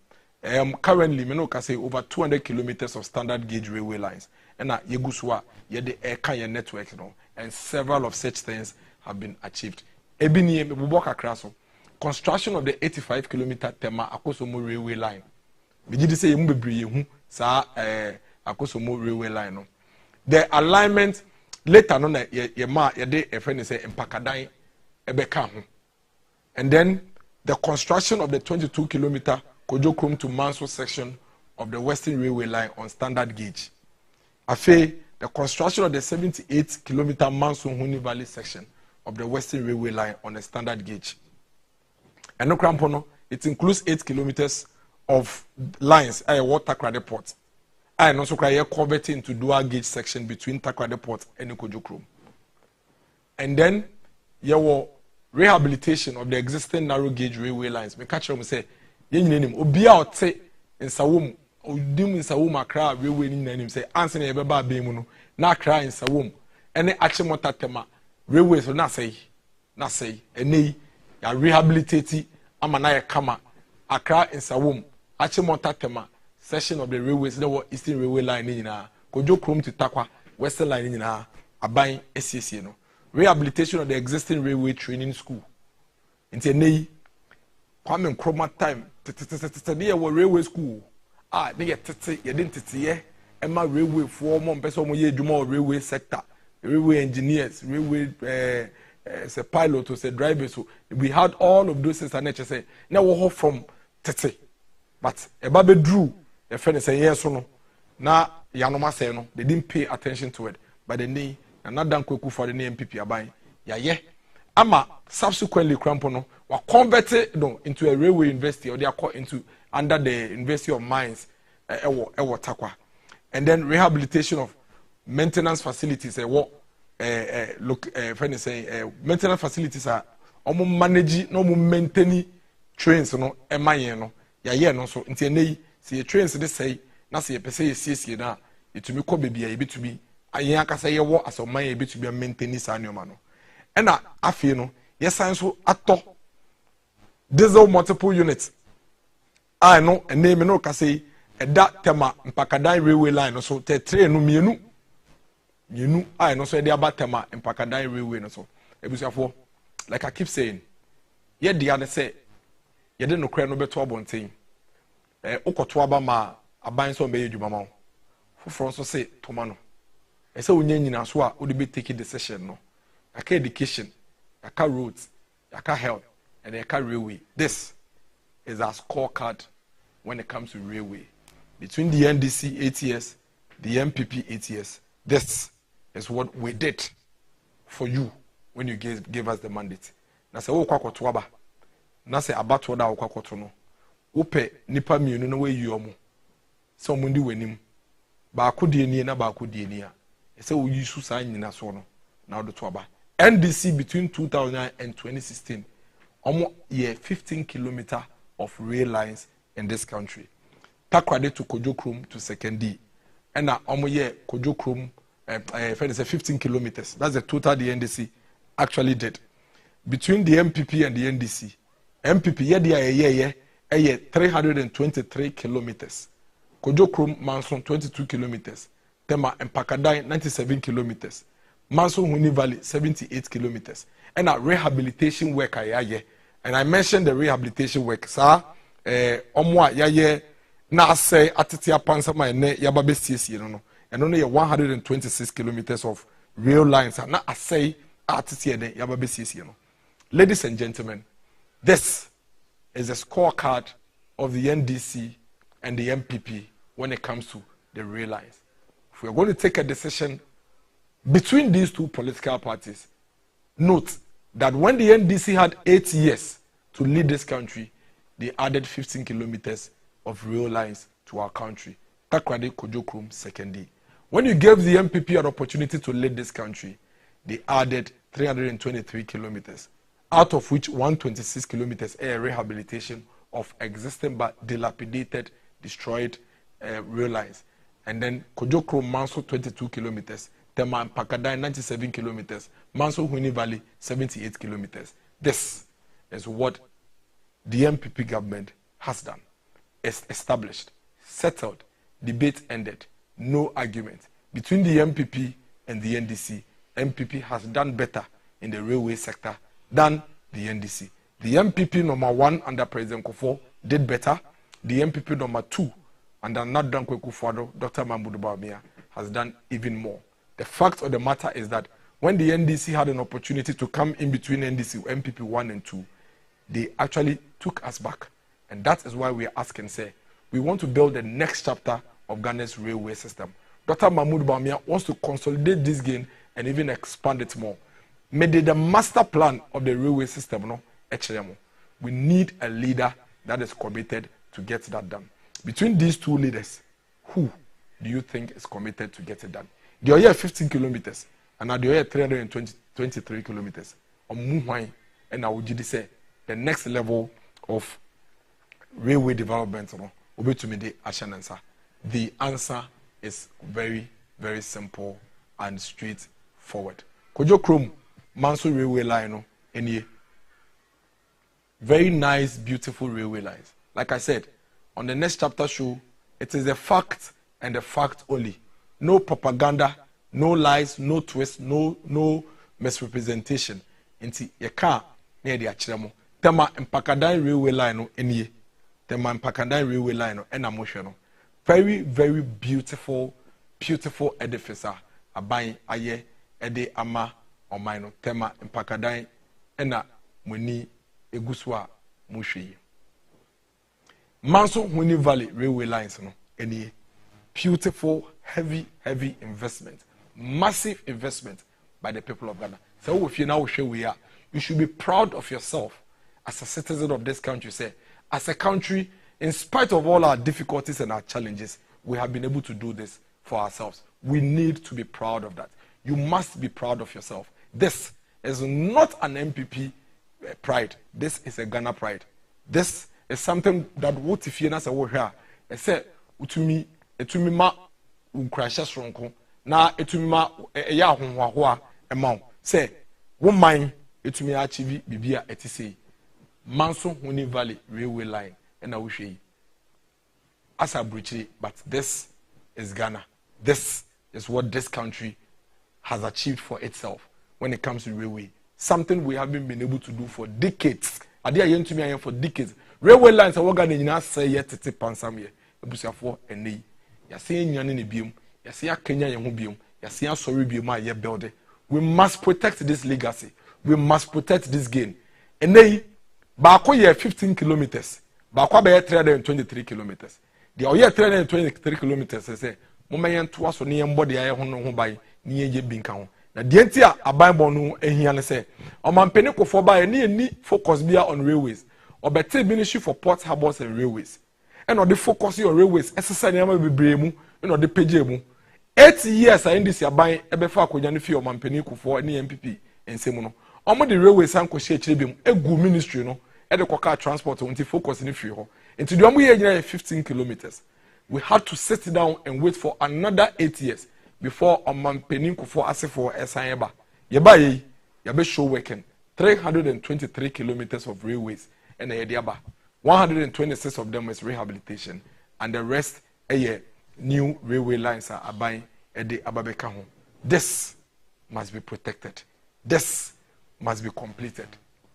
Currently, me no can say over 200 kilometers of standard gauge railway lines. And yeguswa yede air network, you know, and several of such things have been achieved. Ebini Buboka Kraso, construction of the 85-kilometer Tema Akosomo railway line. We did say Mubri sa Akosomo railway line. No. The alignment later on yema yede a friend say Mpakadai Ebeka. And then the construction of the 22-kilometer Kojo Chrome to Manso section of the Western Railway line on standard gauge. Afe, the construction of the 78-kilometer Manso Huni Valley section of the Western Railway line on a standard gauge. And no crampono, it includes 8 kilometers of lines at Takrady Port. And also converting into dual gauge section between Takrady Port and Kojo Chrome. And then there were rehabilitation of the existing narrow gauge railway lines. Me catch them say yenyinem obi a ote nsawom odim nsawom akra railway ni nanim say anse na yebeba abem no na akra nsawom ene achimota tema railway so na say ene ya rehabilitate ama na kama akra nsawom achimota tema section of the railways the Eastern Railway line ni nyina Kojo Chrome to Takwa Western line ni nyina aban esiesie no rehabilitation of the existing railway training school nti ene Kwame Nkrumah time ne yɛ railway school ne yɛ tete yɛde nteteyɛ ɛma railway foɔ mo mpɛ sɛ ɔmo yɛ adwuma wɔ railway sector, railway engineers, railway say pilot or say driver. So we had all of those things and nature say now we from tete, but a baby drew a friend say yes or no. Now Yanoma say no, they didn't pay attention to it. But the knee and not done quick for the name MPP are buying. Yeah. Ama subsequently Crampono were converted into a railway university, or they are called into under the University of Mines, Ewo Takwa, and then rehabilitation of maintenance facilities. Friend say maintenance facilities are manage no maintaining trains no no ya no so nti enei see trains they say na say pese yesiesie na etumi kɔ baby a ebitumi ayen akasa ye wo asoman ye ebitumi maintain sa nneoma no ɛna afei no yesan so atɔ diesel multiple units no enei me no kasa ɛda tema mpakadan railway line no so te train no mienu no so dey about tema mpakadan railway no so ebusuafo like I keep saying ye dia de say ye de no kra no beto abonten ukoto aba ma aban so be yedwuma ma foforo so say toma no say onya nyina so a wo de be take decision no aka education aka roads aka health and aka railway. This is our scorecard when it comes to railway between the NDC 8 years, the MPP 8 years. This is what we did for you when you gave us the mandate. Na se wo kwakoto aba na se abato da wo kwakoto no wo pe nipa mienu na we yi omo se omo ndi wanim ba akodi eni na ba akodi eni a se wo yi su sa nyina so no na wo to aba. NDC between 2000 and 2016 omo ye 15 kilometer of rail lines in this country. Takrade to Kojokrom to Sekendi and omo ye Kojokrom 15 kilometers. That's the total the NDC actually did. Between the MPP and the NDC, MPP yeah 323 kilometers. Kojokrom Manson 22 kilometers. Tema and Pakadai 97 kilometers. Manson Huni Valley 78 kilometers. And a rehabilitation work and I mentioned the rehabilitation work. Sir, omwa ya na say atitia pansama ne yababe CC no. And only 126 kilometers of rail lines are not a say Ladies and gentlemen, this is a scorecard of the NDC and the MPP when it comes to the rail lines. If we are going to take a decision between these two political parties, note that when the NDC had 8 years to lead this country, they added 15 kilometers of rail lines to our country. Takrade Kojokrom Sekendi. When you gave the MPP an opportunity to lead this country, they added 323 kilometers, out of which 126 kilometers are rehabilitation of existing but dilapidated, destroyed rail lines. And then Kojokrom Manso 22 kilometers, Tema and Pakadai 97 kilometers, Manso Huni Valley 78 kilometers. This is what the MPP government has done. It's established, settled, debate ended. No argument. Between the MPP and the NDC, MPP has done better in the railway sector than the NDC. The MPP number 1 under President Kufuor did better. The MPP number 2 under Nadan Kufuor, Dr. Mahmoud Bawumia, has done even more. The fact of the matter is that when the NDC had an opportunity to come in between NDC, MPP 1 and 2, they actually took us back. And that is why we are asking, say, we want to build the next chapter of Ghana's railway system. Dr. Mahmoud Bawumia wants to consolidate this gain and even expand it more. Made the master plan of the railway system, no, we need a leader that is committed to get that done. Between these two leaders, who do you think is committed to get it done? They are here 15 kilometers, and now they are here 323 kilometers. And I would say the next level of railway development, will be to me the answer. The answer is very, very simple and straightforward. Kojokrom Manso railway line, very nice, beautiful railway lines. Like I said, on the next chapter show, it is the fact and the fact only. No propaganda, no lies, no twists, no misrepresentation. Inti ye can't near the achiremo. Tema Mpakadan railway line the Mpakadan railway line and emotional. Very, very beautiful edifice. Aban aye ede ama omaino tema Mpakadan ena muni eguswa mushi. Manso Huni Valley railway lines no any beautiful heavy investment, massive investment by the people of Ghana. So if you now show we are, you should be proud of yourself as a citizen of this country. Say, as a country, in spite of all our difficulties and our challenges, we have been able to do this for ourselves. We need to be proud of that. You must be proud of yourself. This is not an MPP pride. This is a Ghana pride. This is something that what if you na say wo hwa e say utumi ma unkrasha stronko na etumi ma ya ahonhoaho a ema say wo man etumi achieve bibia etise Manso Huni Valley railway line and I wish as a bridge, but this is Ghana. This is what this country has achieved for itself when it comes to railway. Something we haven't been able to do for decades. I did to me for decades. Railway lines are working in us say yet to pansam ye. Ebusiafo eni. Ya say nyan ni biom. Ya say Kenya ye ho biom. Ya say sorry biom ye build. We must protect this legacy. We must protect this gain. Eni Bako ye 15 kilometers. Bako be 323 kilometers. The oye 323 kilometers say moma yen to aso ne yen body aye ho ban ne ye binka ho. Na de ntia aban bon no ehia ne say omampene kofo ba ye ne focus bia on railways. Obete ministry for ports, harbors and railways. And on the focus on railways, exercise ne ma bebre mu, and on the page mu. 8 years I this aban ebefa akonya ne fi omampene kofo ne MPP ensemu no. Omo the railways an ko share chire bim egu ministry no. The car transport until focus in the free hall. Into the year 15 kilometers. We had to sit down and wait for another 8 years before a man penning for asifo esayeba. Yebaye, yabe show working 323 kilometers of railways and a yaba. 126 of them is rehabilitation, and the rest a new railway lines are buying at the Ababekaho. This must be protected. This must be completed.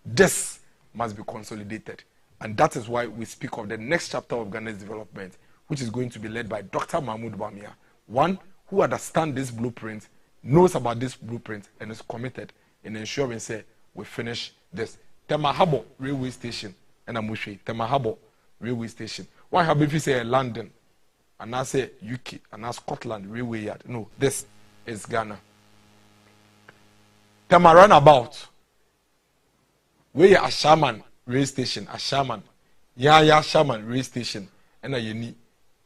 This must be consolidated. And that is why we speak of the next chapter of Ghana's development, which is going to be led by Dr. Mahmoud Bawumia, one who understands this blueprint, knows about this blueprint, and is committed in ensuring say we finish this. Temahabo railway station, and Amushe, Temahabo railway station. Why have if you say London, and I say UK, and I Scotland railway yard? No, this is Ghana. Tema runabout. We are a Shaman rail station, a Shaman. Ya Shaman rail station, and a yeni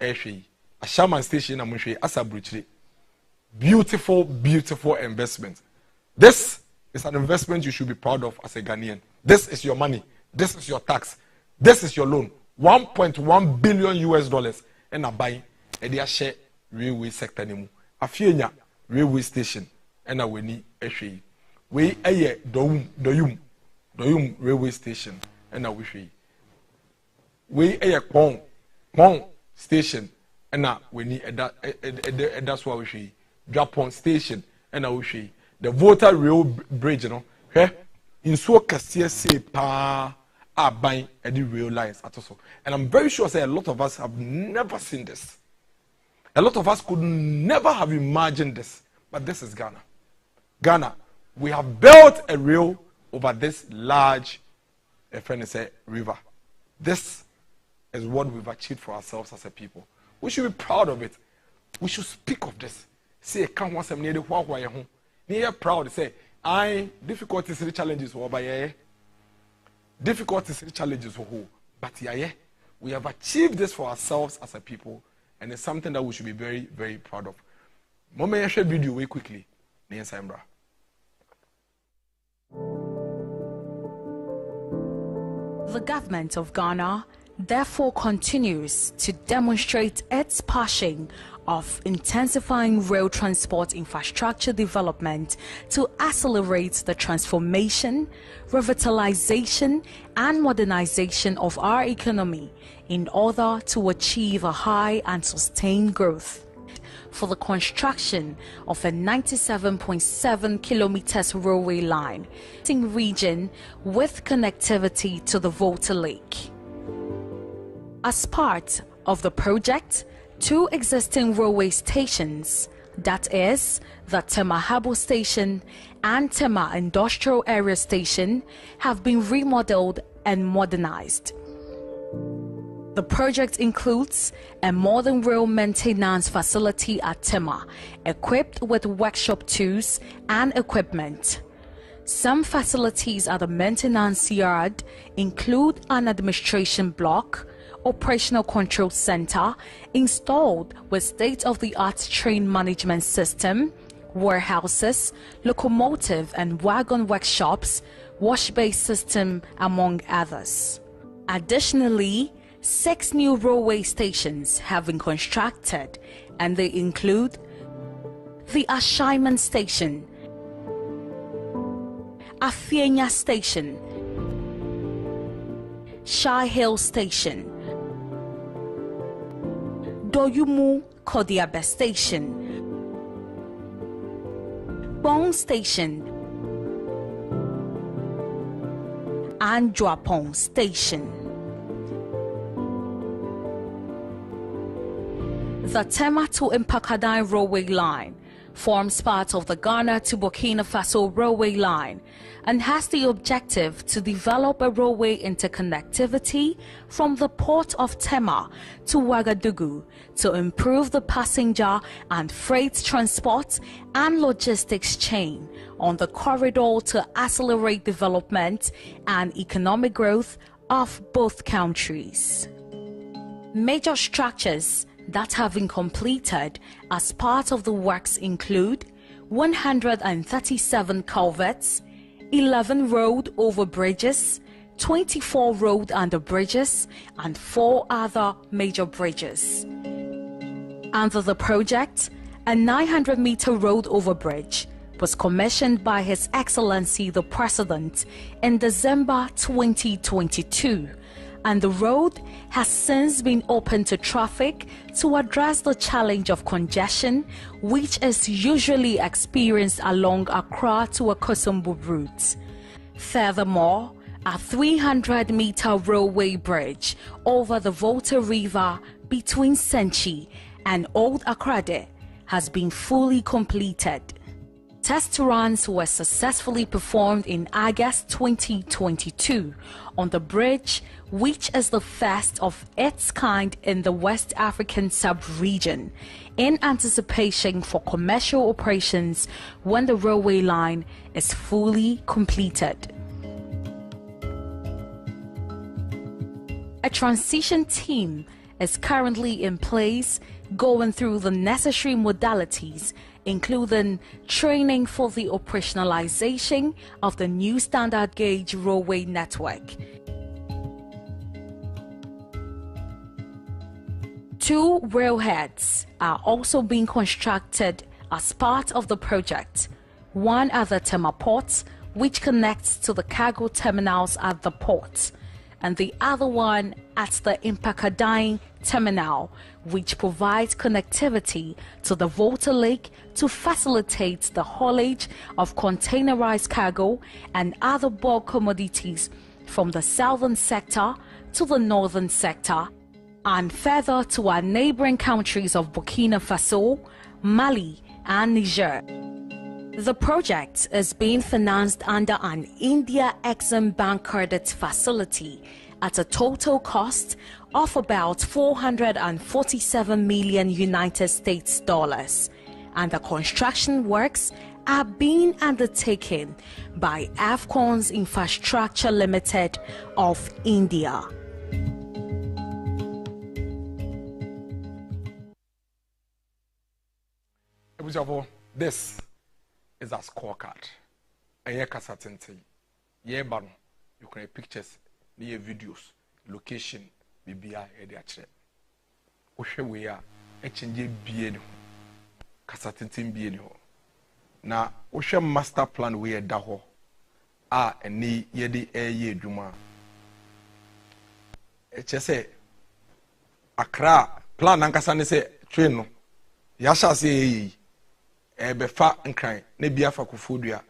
airship. A Shaman station, I'm sure as a bridge. Beautiful investment. This is an investment you should be proud of as a Ghanaian. This is your money. This is your tax. This is your loan. $1.1 billion and a buy a dear share railway sector anymore. A few railway station and a weni airship. We a Doyum railway station and a wishi. We a Kwong station and a we need that's what we see. Japon station and a wishi. The Volta rail bridge, you know, in so Cassia say pa are buying any rail lines at all. And I'm very sure say a lot of us have never seen this. A lot of us could never have imagined this. But this is Ghana. Ghana, we have built a rail over this large river. This is what we've achieved for ourselves as a people. We should be proud of it. We should speak of this. Say, can't want some near the home. Near proud to say, difficulties and challenges over here. Difficulties and challenges for who? But yeah, we have achieved this for ourselves as a people, and it's something that we should be very, very proud of. Moment I share video way quickly. Sambra. The government of Ghana therefore continues to demonstrate its passion of intensifying rail transport infrastructure development to accelerate the transformation, revitalization, and modernization of our economy in order to achieve a high and sustained growth. For the construction of a 97.7 kilometers railway line in region with connectivity to the Volta Lake. As part of the project, 2 existing railway stations, that is, the Tema Harbour Station and Tema Industrial Area Station, have been remodeled and modernized. The project includes a modern rail maintenance facility at Tema, equipped with workshop tools and equipment. Some facilities at the maintenance yard include an administration block, operational control center installed with state-of-the-art train management system, warehouses, locomotive and wagon workshops, wash bay system, among others. Additionally, 6 new railway stations have been constructed, and they include the Ashaiman Station, Afienya Station, Shai Hill Station, Doyumu Kodiabe Station, Bong Station, and Dwapong Station. The Tema to Mpakadai Railway Line forms part of the Ghana to Burkina Faso Railway Line and has the objective to develop a railway interconnectivity from the port of Tema to Ouagadougou to improve the passenger and freight transport and logistics chain on the corridor to accelerate development and economic growth of both countries. Major structures that have been completed as part of the works include 137 culverts, 11 road over bridges, 24 road under bridges, and 4 other major bridges. Under the project, a 900-meter road over bridge was commissioned by His Excellency the President in December 2022, and the road has since been open to traffic to address the challenge of congestion, which is usually experienced along Accra to Akosombo route. Furthermore, a 300-meter railway bridge over the Volta River between Senchi and Old Akrade has been fully completed. Test runs were successfully performed in August 2022 on the bridge, which is the first of its kind in the West African sub-region, in anticipation for commercial operations when the railway line is fully completed. A transition team is currently in place, going through the necessary modalities, including training for the operationalization of the new standard gauge railway network. 2 railheads are also being constructed as part of the project, one at the Tema Port, which connects to the cargo terminals at the port, and the other one at the Mpakadai terminal, which provides connectivity to the Volta Lake to facilitate the haulage of containerized cargo and other bulk commodities from the southern sector to the northern sector, and further to our neighboring countries of Burkina Faso, Mali, and Niger. The project is being financed under an India Exim Bank credit facility at a total cost of about 447 million United States dollars, and the construction works are being undertaken by Afcons Infrastructure Limited of India. This is a scorecard. A year kasatente. Year bano. You can have pictures, near videos, location, BBI, ediatre. Oshe we are exchange bien kasatente bien ho. Na oshe master plan we are daho. Eni yedi ye juma. Echese Accra plan ankasa ne se train no. Yasha se befa nkran na biafa kofodua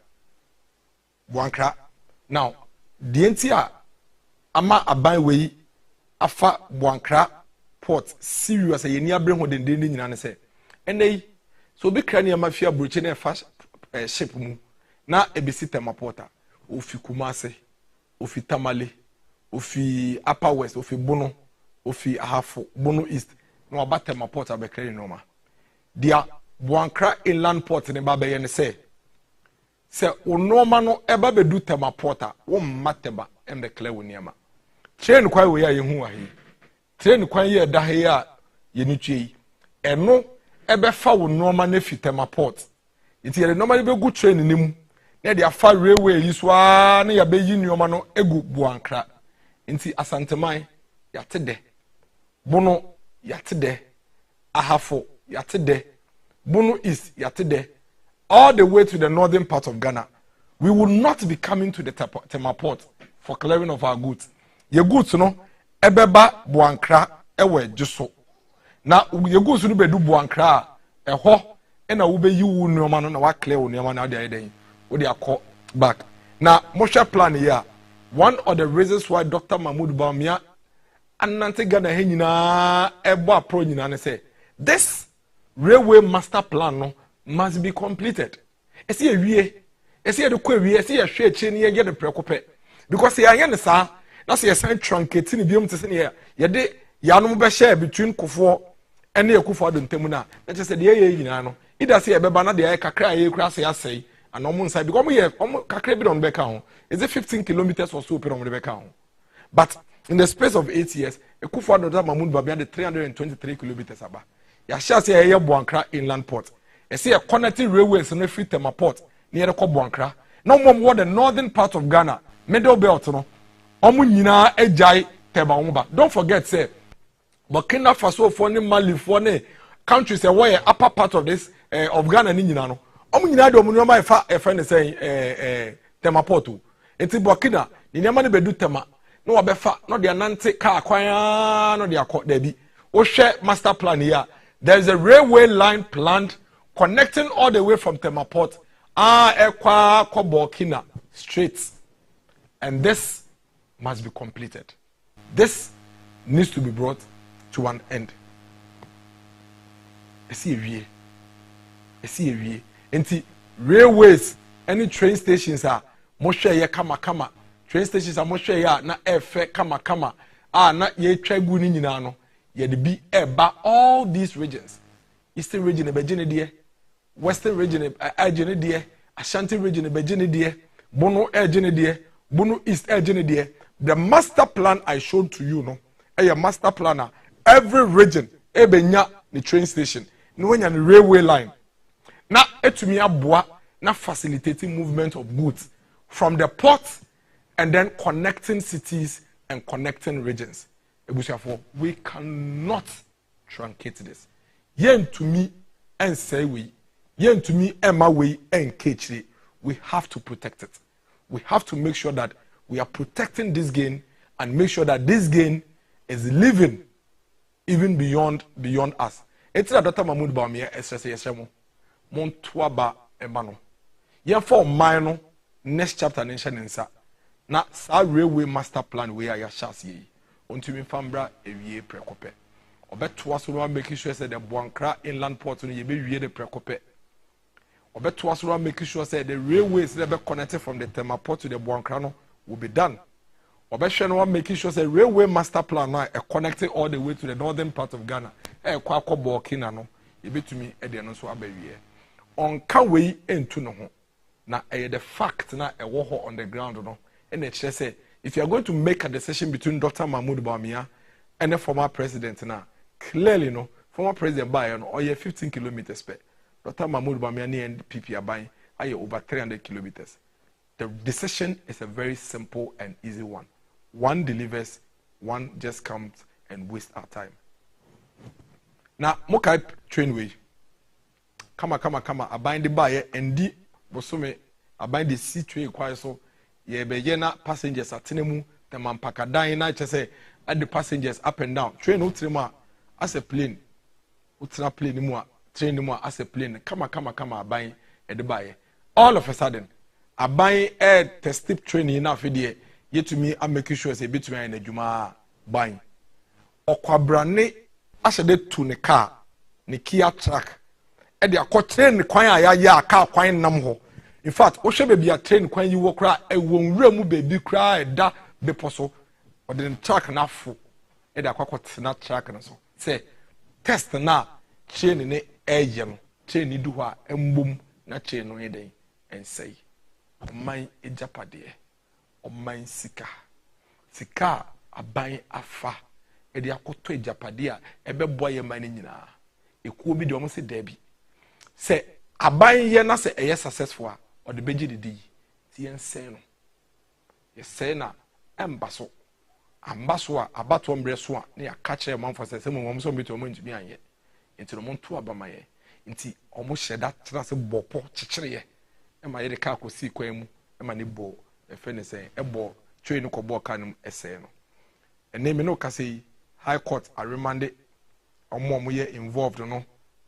Boankra. Now, the NTR ama aban we afa Boankra port serious a yeni abre ho denden nyina ne se enei so bi kra ne mafia broche na fa ship mu na ebisi Temapota ofi Kumase ofi Tamale ofi Upper West ofi Bono ofi Ahafo Bono East no aba Temapota be kra no ma dia Boankra inland port ne ba be ye ne se onoma no eba be du Temapota wo mateba embe kla woniama train kwa we ya yehu ahi train kwan ye da he a ye ni tue eno ebe fa wo noma na fi Temaport iti ye normally be gu train ni mu na de afa railway yi so a na ya be yi noma no egu Boankra nti Asanteman ya tede Bono ya tede Ahafo ya tede Bono East ya tede all the way to the northern part of Ghana. We will not be coming to the Temaport for clearing of our goods. Your goods no ebeba Boankra ewe juso. Na your goods no be do Boankra eho ena wo be yi wo nneoma no na wa clear wo nneoma na dey den. Wo dey akọ back. Na motion plan here, one of the reasons why Dr. Mahmoud Bawumia anante Ghana he nyina ebo apro nyina ne say this railway master plan no must be completed. Esi ewie, esi edekọ ewie, esi ehwe eche ne ye de prekope. Because ya yen sa, na se yesan truncate ni biom tese ne ye de yanom be share between Kofo ene Akufo Addo ntemu na. Na che se de ye yina no. Ida se ye beba na de ye kakra ye kura se asai. Ana omo nsa because omo kakra bi don be ka ho. Is it 15 kilometers or so pe on be ka ho. But in the space of 8 years, Akufo Addo Mahmoud Bawumia de 323 kilometers aba. Ya sha se ye Boankra inland port. See a connecting railways in the free Temaport near the Boankra. No more the northern part of Ghana, middle belt no. Omunyina ejai Tebaumba. Don't forget, say Burkina Faso for Mali for countries away upper part of this of Ghana Ninjina no. Omunyina do omunoma a friend is saying Temaportu. It's Burkina, the Yamani bedu Tema. No abefa, no the Anante car kwaya, no the akot debi. O share master plan here. There is a railway line planned connecting all the way from Temaport, Ekwa Burkina straight. And this must be completed. This needs to be brought to an end. See Enti railways, any train stations are moshe ye kama. Train stations are moshe ya na efe kama. Na ye tregu ni nyina no. Ye de bi eba all these regions. Eastern region ebegene die. Western region ejene die, Ashanti region ejene die, Bono ejene die, Bono East ejene die. The master plan I showed to you no, a master planner. Every region ebenya the train station, no when the railway line. Na etumi aboa na facilitating movement of goods from the port and then connecting cities and connecting regions. We cannot truncate this. Yen to me and say we. Yen to me, Emma way and Ketri, we have to protect it. We have to make sure that we are protecting this gain and make sure that this gain is living even beyond us. It's a Dr. Mahmoud Bawumia SSASM. Montuaba Emano. Yen for mine next chapter nation insa. Na sa railway master plan we are yashasi. Untimi fambra ewie prekope. Obeto so making sure say the Boankra inland port no ye be wie the prekope. Obeto so making sure say the railways that be connected from the Temaport to the Boankra no will be done. Obehwe no making sure say railway master plan now connecting all the way to the northern part of Ghana. Kwa Burkina no ye betumi e de no so abawie. Onka we entu no ho. Na the fact na ewo ho on the ground no. And it say if you are going to make a decision between Dr. Mahmoud Bawumia and the former president now, clearly no, former president buy no or 15 kilometers per. Dr. Mahmoud Bawumia and PP are buying over 300 kilometers. The decision is a very simple and easy one. One delivers, one just comes and wastes our time. Now, Mokai trainway. Come. I bind the buyer and the bosume. I bind the sea train quiet so. Ye be yena passengers atenemu. The man pakadai na say at the passengers up and down. Train utrima as a plane. Utra plane mu train mu as a plane. Come. I bind at the buyer. All of a sudden, I buy a test tip training enough idea. Yet to me, I'm making sure it's a bit to me in a Juma buying. okwabrane ahyede tu ne car ne Kia truck e de akɔkyerɛ ne kwan a ya car kwan nam ho. In fact wo hwɛ baby a train kwan yi wo kra e wo nwura mu baby kra e da beposo o de truck na fo e de akɔkɔtena truck no so say test na train ne eye no train ni du ho a embom na train no ye den ensei oman ejapade oman sika aban afa e de akoto ejapade a ebebo ye man nyina ekuo bi de omo se dabi se aban ye na se eye successful a o de beji didi ti yensen no ye say na embaso ambaso a abato mbre so a na ya ka kire manfo se mo so beto mo ntimi anye enti no mo nto abamaye enti omo hyeda tena se bopo kikire ye e ma ye de ka akosi kwan mu e ma ne bo e fe ne se e bo twe no kobo ka no ese no ene me no ka sei high court aremande omo ye involved no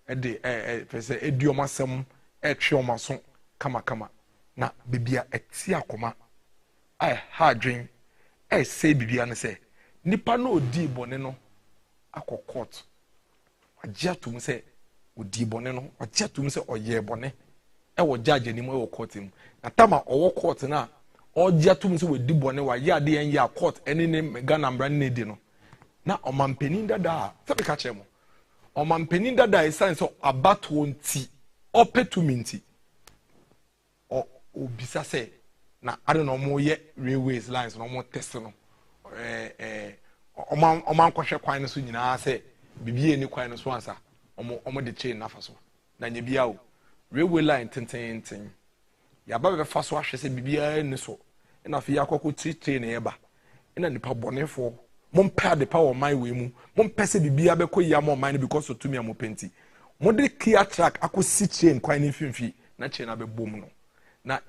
e de pese eduoma sem e twe omaso kama na bibia eti akoma ai ha dwen e say bibia ne se nipa no odi bone no akọ court agya tum se odi bone no agya tum se oye bone e wo judge ni mo e wo court mu na tama owo court na ogya tum se wodi bone wa ya de en ya court eni ne Ghana mbra ne di no na omampanin dada sabe ka che mo omampanin dada e san so abato nti opetuminti obisa se na ade no mo ye railways lines no mo test no oman kwahwe kwan no so nyina se bibie ni kwan no so ansa omo de chain nafa so na nya bia o railway line tenten ya ba be fa so ahwe se bibia ni so na fa yakoko train e ba na nipa bonefo mo mpa de pa wo man we mu mo mpa se bibia be ko ya mo man because of tumi amopenti mo de Kia track akosi chain kwan ni fimfi na chain na be bom no na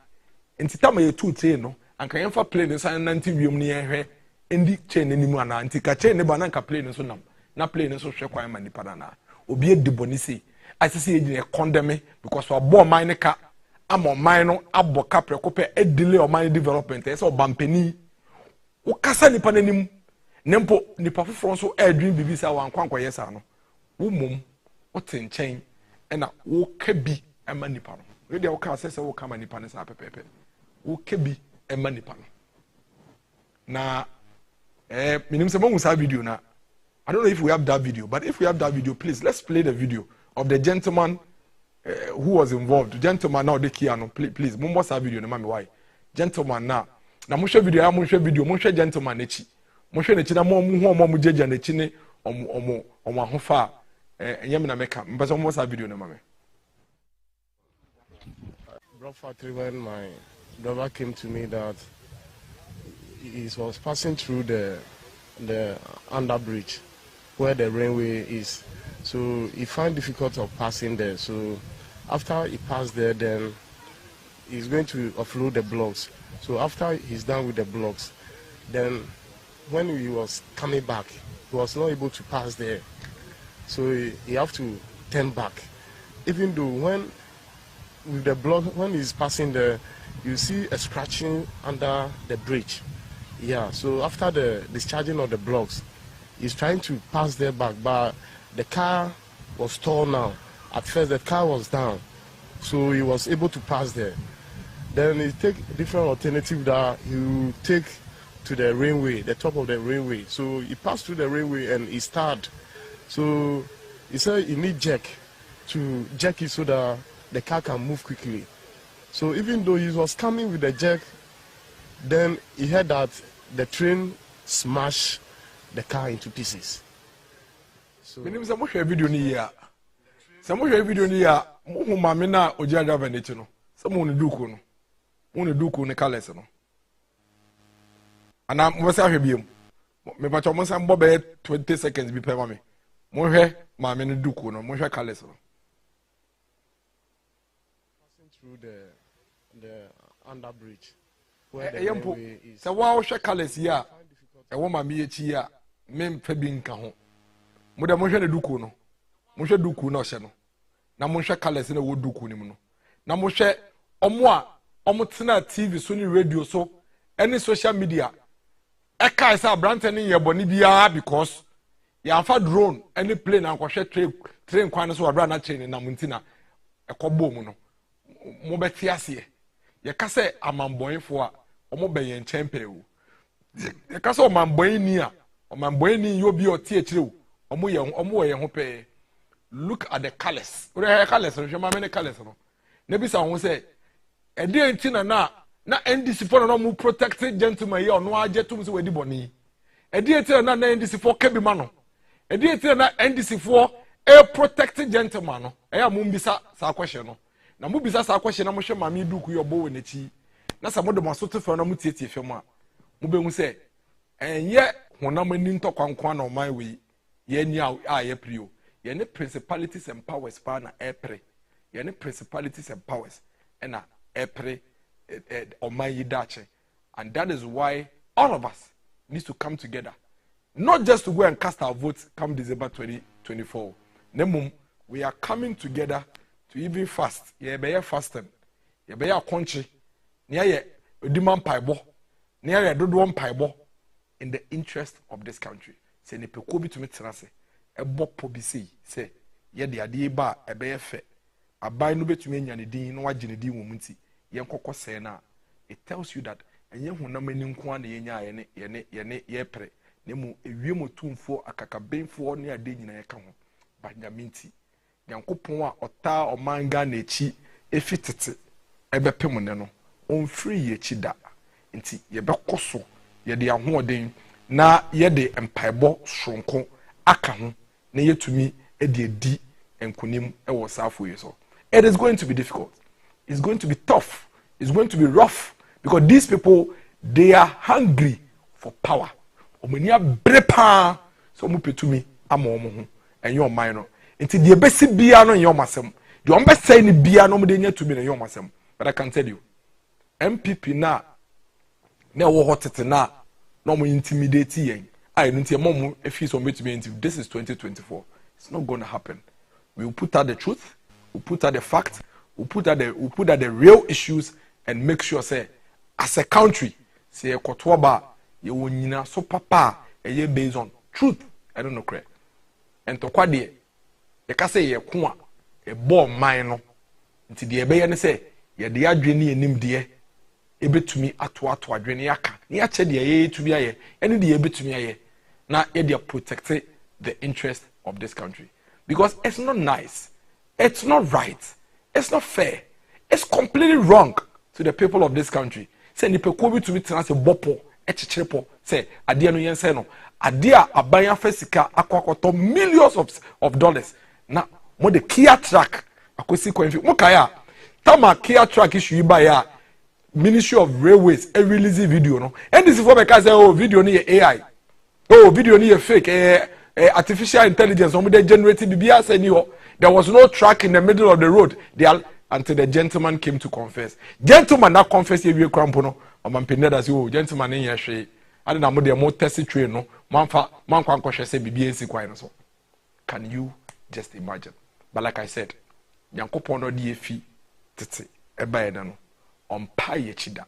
entitama ye two train no anka yemfa plane san nanti wiem ne yehwe endi chain animu ana anti ka chain ne ba nanka plane so nam na plane so hwe kwan ma nipa na obi ediboni sei asese ye gine condemn because obo man ne ka amo man no abo ka prekope e delay o man development e so bampani wo kasa nipa nanim nempo nipa foforo so e dream bibi sa wan kwankwa yesa no wo mom wo tenchen e na wo ka bi e ma nipa no we dey wo ka asese wo ka ma nipa ne sa pepepe wo ka bi e ma nipa no na minim se mo musa video na I don't know if we have that video, but if we have that video, please let's play the video of the gentleman who was involved. Gentleman now the Kia no please mo mo sa video no mami why gentleman na mo hwe video ya mo hwe video mo hwe gentleman nechi mo hwe nechi na mo hu mo jeja nechi ne omo ahofa enyem na meka mbaso mo sa video no mami. When my brother came to me that he was passing through the under bridge where the railway is, so he found difficult of passing there. So after he passed there, then he's going to offload the blocks. So after he's done with the blocks, then when he was coming back, he was not able to pass there. So he have to turn back. Even though when with the block, when he's passing there, you see a scratching under the bridge. Yeah, so after the discharging of the blocks, he's trying to pass there back, but the car was stalled now. At first, the car was down, so he was able to pass there. Then he take different alternative that he will take to the railway, the top of the railway. So he passed through the railway and he started. So he said he need jack to jack it so that the car can move quickly. So even though he was coming with the jack, then he heard that the train smashed the car into pieces. So Minim se mo hwe video ni ya. Se mo hwe video ni ya, mo hu ma me na oja driver ne chi no. Se mo ne duku no. Mo ne duku ne colors no. Ana mo se ahwe biem. Me ba cho mo se mbo be 20 seconds bi pe ma me. Mo hwe ma me ne duku no, mo hwe colors no. passing through the under bridge where the Yempo railway is. se wa wo hwe colors ya e wo ma me ye chi ya me mfa bi nka ho. Mo de mo hwe ne duku no. Mo hwe duku no hye no. Na mo hwe colors na wo duku ni mu no. Na mo hwe omo tena TV so ni radio so any social media e kai sa brand ni ye boni bia because yɛamfa drone any plane ankɔhwɛ train kwan no so wabra na train na muntina ɛkɔbɔ mu no mo bɛte aseɛ yɛka sɛ amambɔnfo a ɔmo bɛyɛ nkyɛn pɛɛ o yɛka sɛ ɔmambɔnni a ɔmambɔnni yɛ obi a ɔte akyire o ɔmo wɔ yɛn ho pɛɛ. Look at the colors. What are colors? No, show me colors. No, nebi sa ho say, edi enti na NDC for no mu protected gentleman here no agye tum se wedi boni. Edi enti na NDC for kebi ma no. Edi enti na NDC for a protected gentleman no. Eya mu mbisa sa question no. Na mu bisa sa question na mo hwe mame duku yo bo we n'echi. Na sa mo de mo soto fe na mu tietie fe mu a. Mo be hu say enye honam ani ntokwankwa na o man we ye ni a ye prio. Yene principalities and powers pa na epre. Yene principalities and powers na epre oman yidache. And that is why all of us need to come together. Not just to go and cast our votes come December 2024. Nemum, we are coming together to even fast. Ye be fasting. Ye be country. Nia ye diman paibo. Nia ye dodon paibo in the interest of this country. Se ne pekobi to metrase. Ebo pobisi say ye de ade ba ebe ye fe aban no betumi anya ne din no wagye ne din wo munti ye nkokɔ sɛ na it tells you that enye honam ani nko na ye nya ye pre ne mu ewie motumfo akakabenfo ne ade nyina ye ka ho ba nyaminti nyankopon a ɔta ɔmanga na echi efitete ebe pem ne no on free ye chi da nti ye bɛkɔ ye de ahoɔden na ye de empaebɔ soronko aka ho na yetumi edi enkunim ewo safo yi so. It is going to be difficult. It's going to be tough. It's going to be rough because these people, they are hungry for power. Omania brepa so mu petumi ama omo ho enyo man no. Nti de besi bia no enyo masem. De on be say ni bia no mo de nya tumi na enyo masem. But I can tell you, MPP na wo hotete na mo intimidate yen. I don't mom if he's on this is 2024. It's not going to happen. We will put out the truth, we'll put out the fact, we'll put out the real issues and make sure say as a country say kotwaba ye wonyina so papa ye based on truth. I don't know correct. And to kwade ye ka say ye ko a e bo man no nti de ebe ye ne say ye de adwene enim de ebetumi ato adwene aka ne ache de ye tumi aye ene de ebetumi aye na ye de protect the interest of this country because it's not nice, it's not right, it's not fair, it's completely wrong to the people of this country. Say ni peko bi tumi tena se bopo echichirepo say ade no yen say no ade a aban afasika akwakoto millions of dollars na mo the Kia track akosi kwanfi mo kaya tama Kia track issue ba ya Ministry of Railways a release video no and this for because say oh video ni AI, oh video ni fake artificial intelligence they generated BBS and there was no track in the middle of the road until the gentleman came to confess. Gentleman that confess you crampono or man pineda say oh gentleman in here I don't know more test train no man kwan say BBS kwai so. Can you just imagine? But like I said, Yankopon no die fi tete eba eda no ompa ye chida.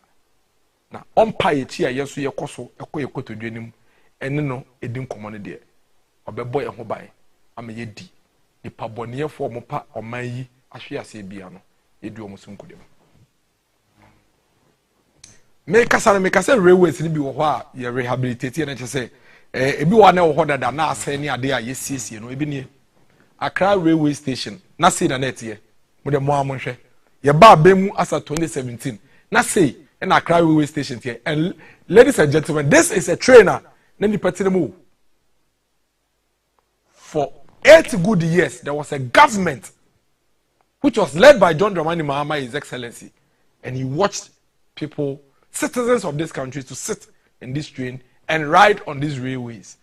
Na ompa ye chi a yeso ye koso ekoye kotodwanim ene no edin komo ne de obebo ye ho ban amaye di nipa boneyefo mo pa oman yi ahwe ase bia no edi omo sunkudem me kasa railways ni bi wo ho a ye rehabilitate na chese ebi wa na wo ho dada na ase ni ade a ye siesie no ebi ni Accra railway station na say na net ye mo de mo amonhwe ye ba bemu asa 2017 na say in Accra railway station here. And ladies and gentlemen, this is a trainer na ni patinemu. For 8 good years, there was a government which was led by John Dramani Mahama, His Excellency, and he watched people, citizens of this country, to sit in this train and ride on these railways.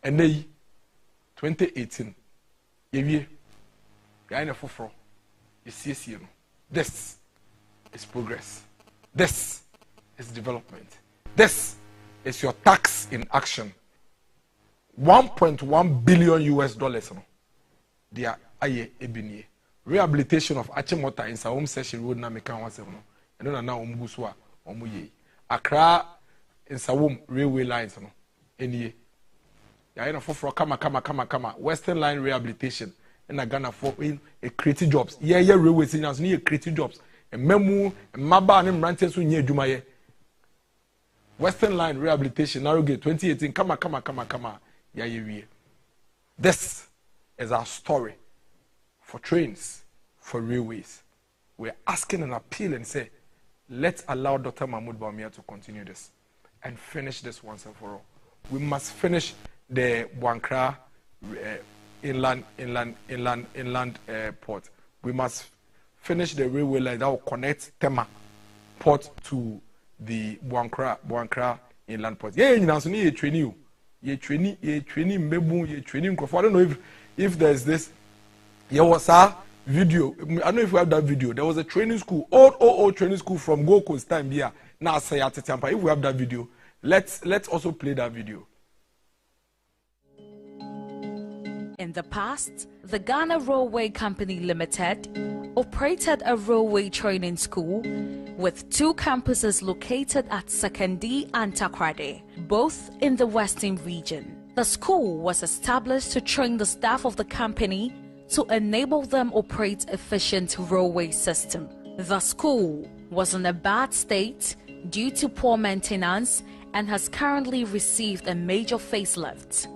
And they, 2018, this is progress. This is development. This is your tax in action. 1.1 billion US dollars. They are aye ebinye. Rehabilitation of Achimota in Sawum Session Road na meka wasem no. Eno na omguso a omoye. Accra in Sawum railway lines no. Eniye. ya na foforo kama Western Line rehabilitation na Ghana for in a creative jobs yeah railways in as near creative jobs memu maba ne mrante so nya adwuma ye Western Line rehabilitation narrowgate 2018 kama ya yewie. This is our story for trains, for railways. We're asking an appeal and say, let's allow Dr. Mahmoud Bawumia to continue this and finish this once and for all. We must finish the Buankra inland port. We must finish the railway line that will connect Tema port to the Buankra inland port. Yeah, you know, so you training, mebu, you training. I don't know if there's this. There was a video. I don't know if we have that video. There was a training school, old training school from Gold Coast time here. Now say at Tampa. If we have that video, let's also play that video. In the past, the Ghana Railway Company Limited operated a railway training school with 2 campuses located at Sekandi and Takrade, both in the Western region. The school was established to train the staff of the company to enable them operate efficient railway system. The school was in a bad state due to poor maintenance and has currently received a major facelift.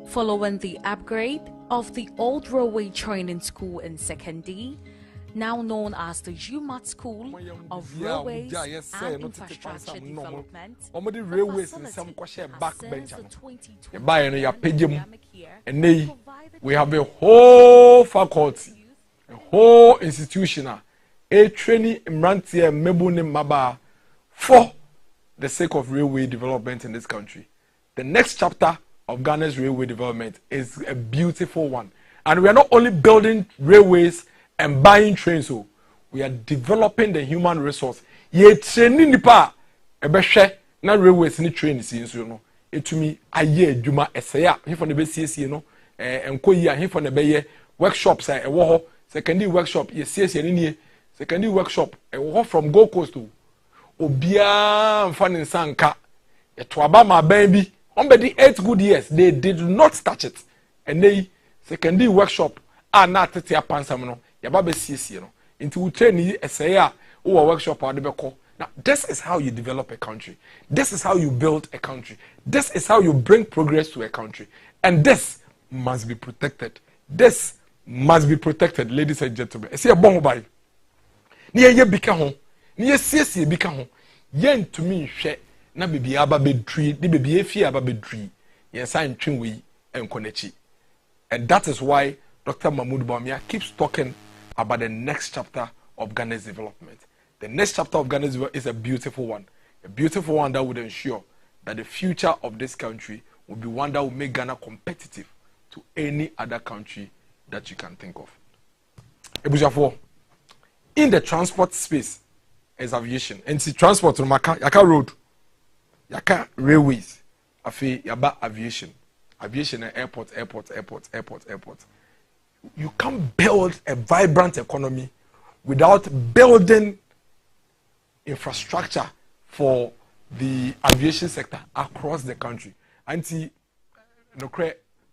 Following the upgrade of the old railway training school in Sekandi, now known as the UMAT School of Railways and Infrastructure Development, railways in some backbench. And we have a whole faculty, a whole institution, a training Mrantia Mebune Maba for the sake of railway development in this country. The next chapter of Ghana's railway development is a beautiful one. And we are not only building railways and buying trains, so we are developing the human resource. Ye training nipa ebehwe na railways ni trains so no etumi aye adwuma esaya hifo ne be siesie no enkoyi a hifo ne be ye workshops a ewo ho secondary workshop ye siesie ni nie secondary workshop ewo ho from Gold Coast to obia mfa ne nsanka eto aba ma ban bi on be the 8 good years they did not touch it and they secondary workshop a na tete apansam no yaba be siesie no into we train ni esaya wo workshop a de be ko. Now this is how you develop a country, this is how you build a country, this is how you bring progress to a country, and this must be protected. This must be protected, ladies and gentlemen. I see a bon by ni ye bika ho ni ye siesie bika ho yen to me hwe na bibia aba bedri ni bibia efi aba bedri yen san twin we enkonechi. And that is why Dr. Mahmoud Bawumia keeps talking about the next chapter of Ghana's development. The next chapter of Ghana's development is a beautiful one that would ensure that the future of this country will be one that will make Ghana competitive to any other country that you can think of. Ebujafo, in the transport space is aviation. And see transport to Yaka road, Yaka railways, afi yaba aviation. Aviation and airport. You can't build a vibrant economy without building infrastructure for the aviation sector across the country. Anti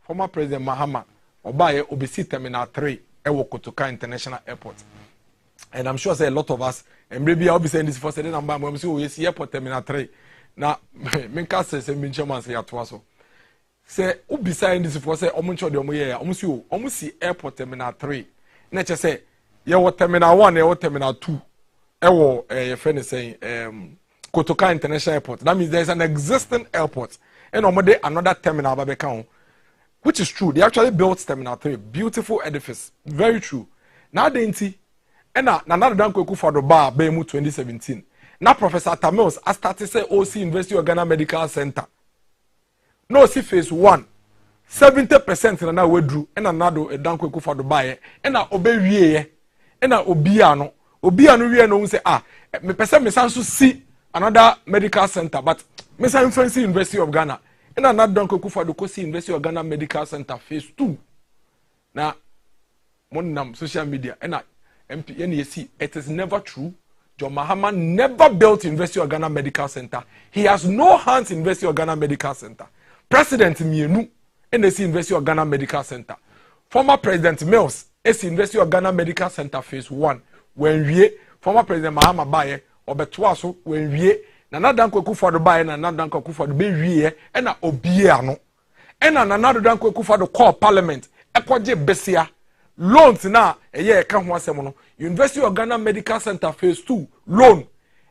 former President Mahama Obaye obesi Terminal 3 ewo Kotoka International Airport. And I'm sure say a lot of us, and maybe I'll be saying this for certain number, we see airport Terminal 3. Now, menka say me chairman say atwaso. Say obi saying this for say omuncho de omoye omusi airport Terminal 3. Na che say ye wo Terminal 1 ye wo Terminal 2. Ewo your friend is saying Kotoka International Airport. That means there is an existing airport and another terminal babeka, which is true. They actually built Terminal 3, beautiful edifice, very true. Now they ain't and now dan kweku for the bar Bemu 2017. Now Professor Tamils has started say OC University of Ghana Medical Center. No see phase 1. 70% na wedru and another dan kweku for the bar and na obewie and na obiano we no say me person me sanso see another medical center but me san fancy University of Ghana and another dan kweku for the Kosi University of Ghana Medical Center phase 2. Now monam social media and MP it is never true. John Mahama never built University of Ghana Medical Center. He has no hands in University of Ghana Medical Center. President Mienu NSC University of Ghana Medical Center. Former President Mills, SC University of Ghana Medical Center Phase 1. When we former President Mahama Baye, Obetwaso, when we Nana Danko Kufa the Baye, Nana Danko Kufa the Baye, and a Obiano. And another Danko Kufa the core parliament, Ekwaje Besia. Loans na, a year come once a mono. University of Ghana Medical Center Phase 2, loan.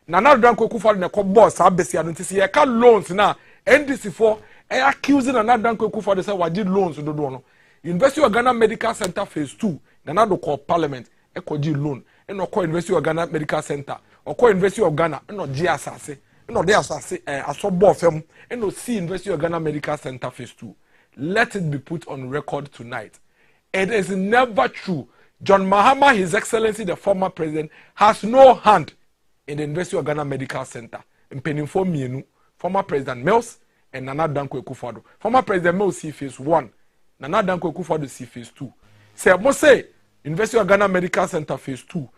Nana Danko Kufa the core boss, Abesia, don't see a car loans na, NDC4, accusing another Danko Kufa the say, what did loans to do? University of Ghana Medical Center Phase 2, Nana core parliament, Ekwaje loan. No call University of Ghana Medical Center or call University of Ghana no GSASE no there asase asobo fem no see University of Ghana Medical Center Phase 2. Let it be put on record tonight. It is never true. John Mahama, His Excellency the former president, has no hand in the University of Ghana Medical Center. Mpenimfo mienu, former President Mills and Nana Danko Akufo-Addo. Former President Mills see Phase 1, Nana Danko Akufo-Addo see Phase 2. Say University of Ghana Medical Center Phase 2.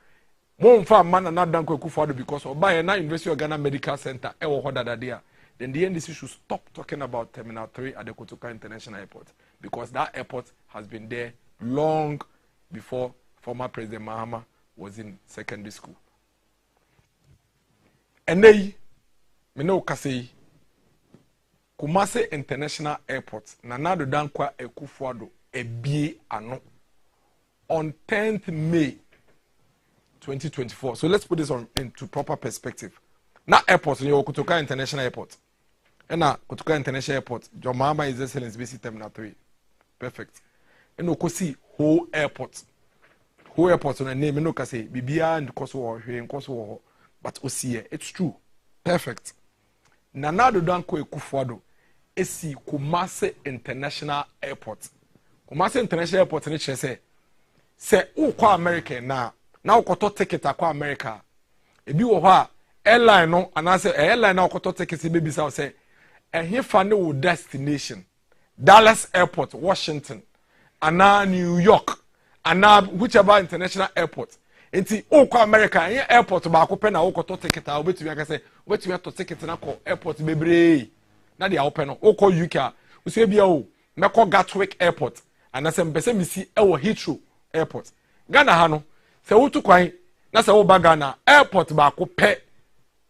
Monfa man Nana Danko Akufo-Addo because Obaye na University of Ghana Medical Center ewo hoda there. Then the NDC should stop talking about Terminal 3 at the Kotoka International Airport because that airport has been there long before former President Mahama was in secondary school. And they, me know Kasei, Kumasi International Airport, Nana Danko Akufo-Addo ebie ano on 10th May 2024. So let's put this into proper perspective. Now airport, you know, Kotoka International Airport. And now Kotoka International Airport, John Mahama is Excellence BC Terminal 3. Perfect. And you see whole airport. Whole airport on a name, you know, say Bibia and Kosovo here in Kosovo. But Osie, it's true. Perfect. Nana Danko Akufo-Addo is Kumasi International Airport. Kumasi International Airport, and it say, oh, America now. Now koto ticket akwa America. Ebi wo ho airline no anase airline na koto ticket be bisa say ehie fa ne wo destination. Dallas Airport, Washington, ana New York, ana whichever international airport. Enti okwa America ehie airport ba ko pe na wo koto ticket a obetumi aka say obetumi to ticket na ko airport bebre. Na dia open no okọ UK wo se bia o meko Gatwick Airport anase mpese misi ewo Heathrow Airport. Ghana ha no se wotu kwan na se wo ba Ghana airport ba ko pe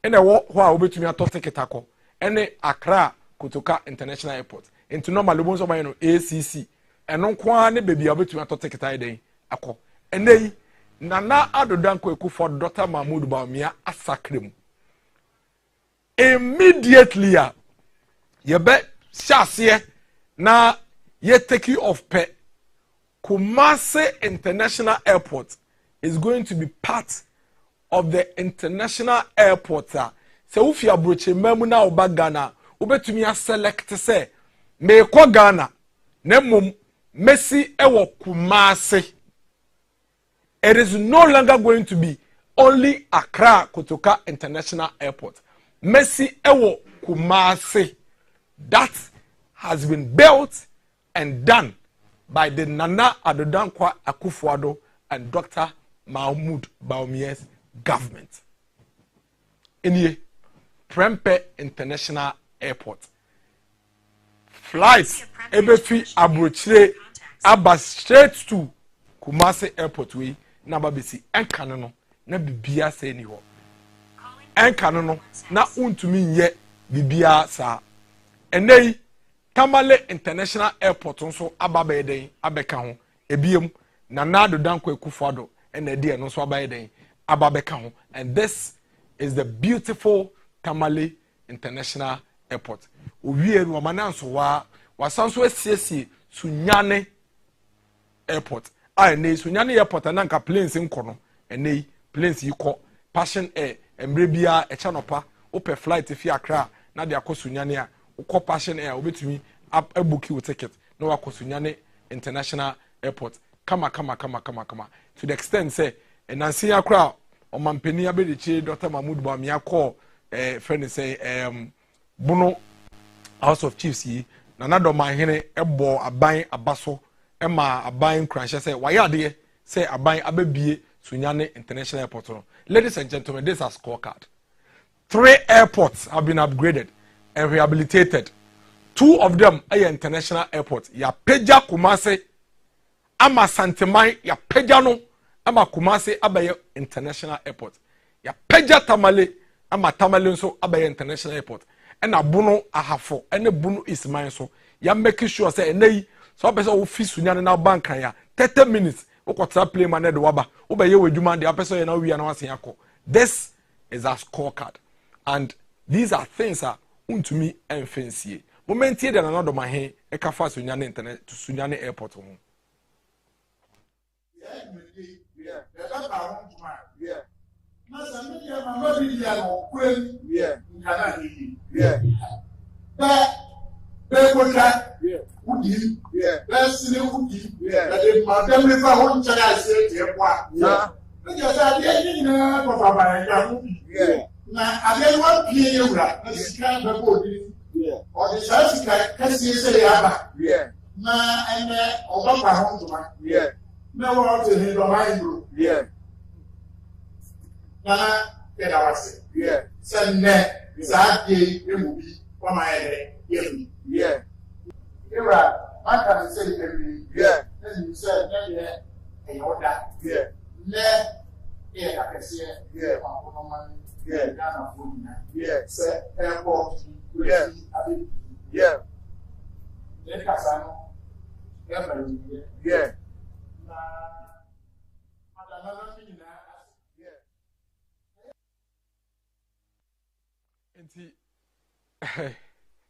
ene wo ho a obetumi ato ticket akọ ene Accra Kotoka International Airport into normal bo so ban no ACC eno kwa ne bebi a obetumi ato ticket ai den akọ ene Nana Danko Akufo-Addo Dr. Mahmoud Bawumia asakrem immediately ye be shase na ye take you off pe Kumasi International Airport is going to be part of the international airport. So if you are broaching memuna oba Ghana, ubetumi select say me ko Ghana, nemum Messi ewo Kumasi. It is no longer going to be only Accra Kotoka International Airport. Messi ewo Kumasi. That has been built and done by the Nana Danko Akufo-Addo and Dr. Mahmoud Bawumia's government. In Prempeh International Airport. Flights ebefi abrochire aba straight to Kumasi Airport we na babesi enka no na bibia se ni ho. Enka no na untumi nye bibia sa. Enei Tamale International Airport nso ababe den abeka ho ebiem Nana Danko Akufo-Addo and the dear no so ababe ababeka ho, and this is the beautiful Tamale International Airport. Owie no mananso wa wasanso asiesie Sunyane Airport. Nei Sunyane Airport ananka planes nkono nei planes yiko Passion Air embrebia echanopa ope flight fi Accra na de akọ Sunyane a ukọ Passion Air obetumi book you ticket no akọ Sunyane International Airport kama to the extent say Nancy Accra o mampeni abedichi Dr. Mahmoud Bawumia call friend say Bono House of Chiefs yi Nana Domahene ebo aban abaso ema aban crash say wayade say aban abebie Sunyane International Airport no. Ladies and gentlemen, this is a scorecard. 3 airports have been upgraded and rehabilitated. 2 of them are international airport. Ya peja Kumase ama Santemai ya peja no ama Kumase abaye international airport. Ya peja Tamale ama Tamale nso abaye international airport. Ena bunu ahafo ene bunu is mine so ya make sure say enei so person wo fi sunya na bank ya 30 minutes wo kwatra play man de waba wo be ye wadwuma de person ye na wi na wasen yakọ. This is our scorecard, and these are things untumi enfancy. Moment here than another my he e ka fa sunya internet to sunya airport ho.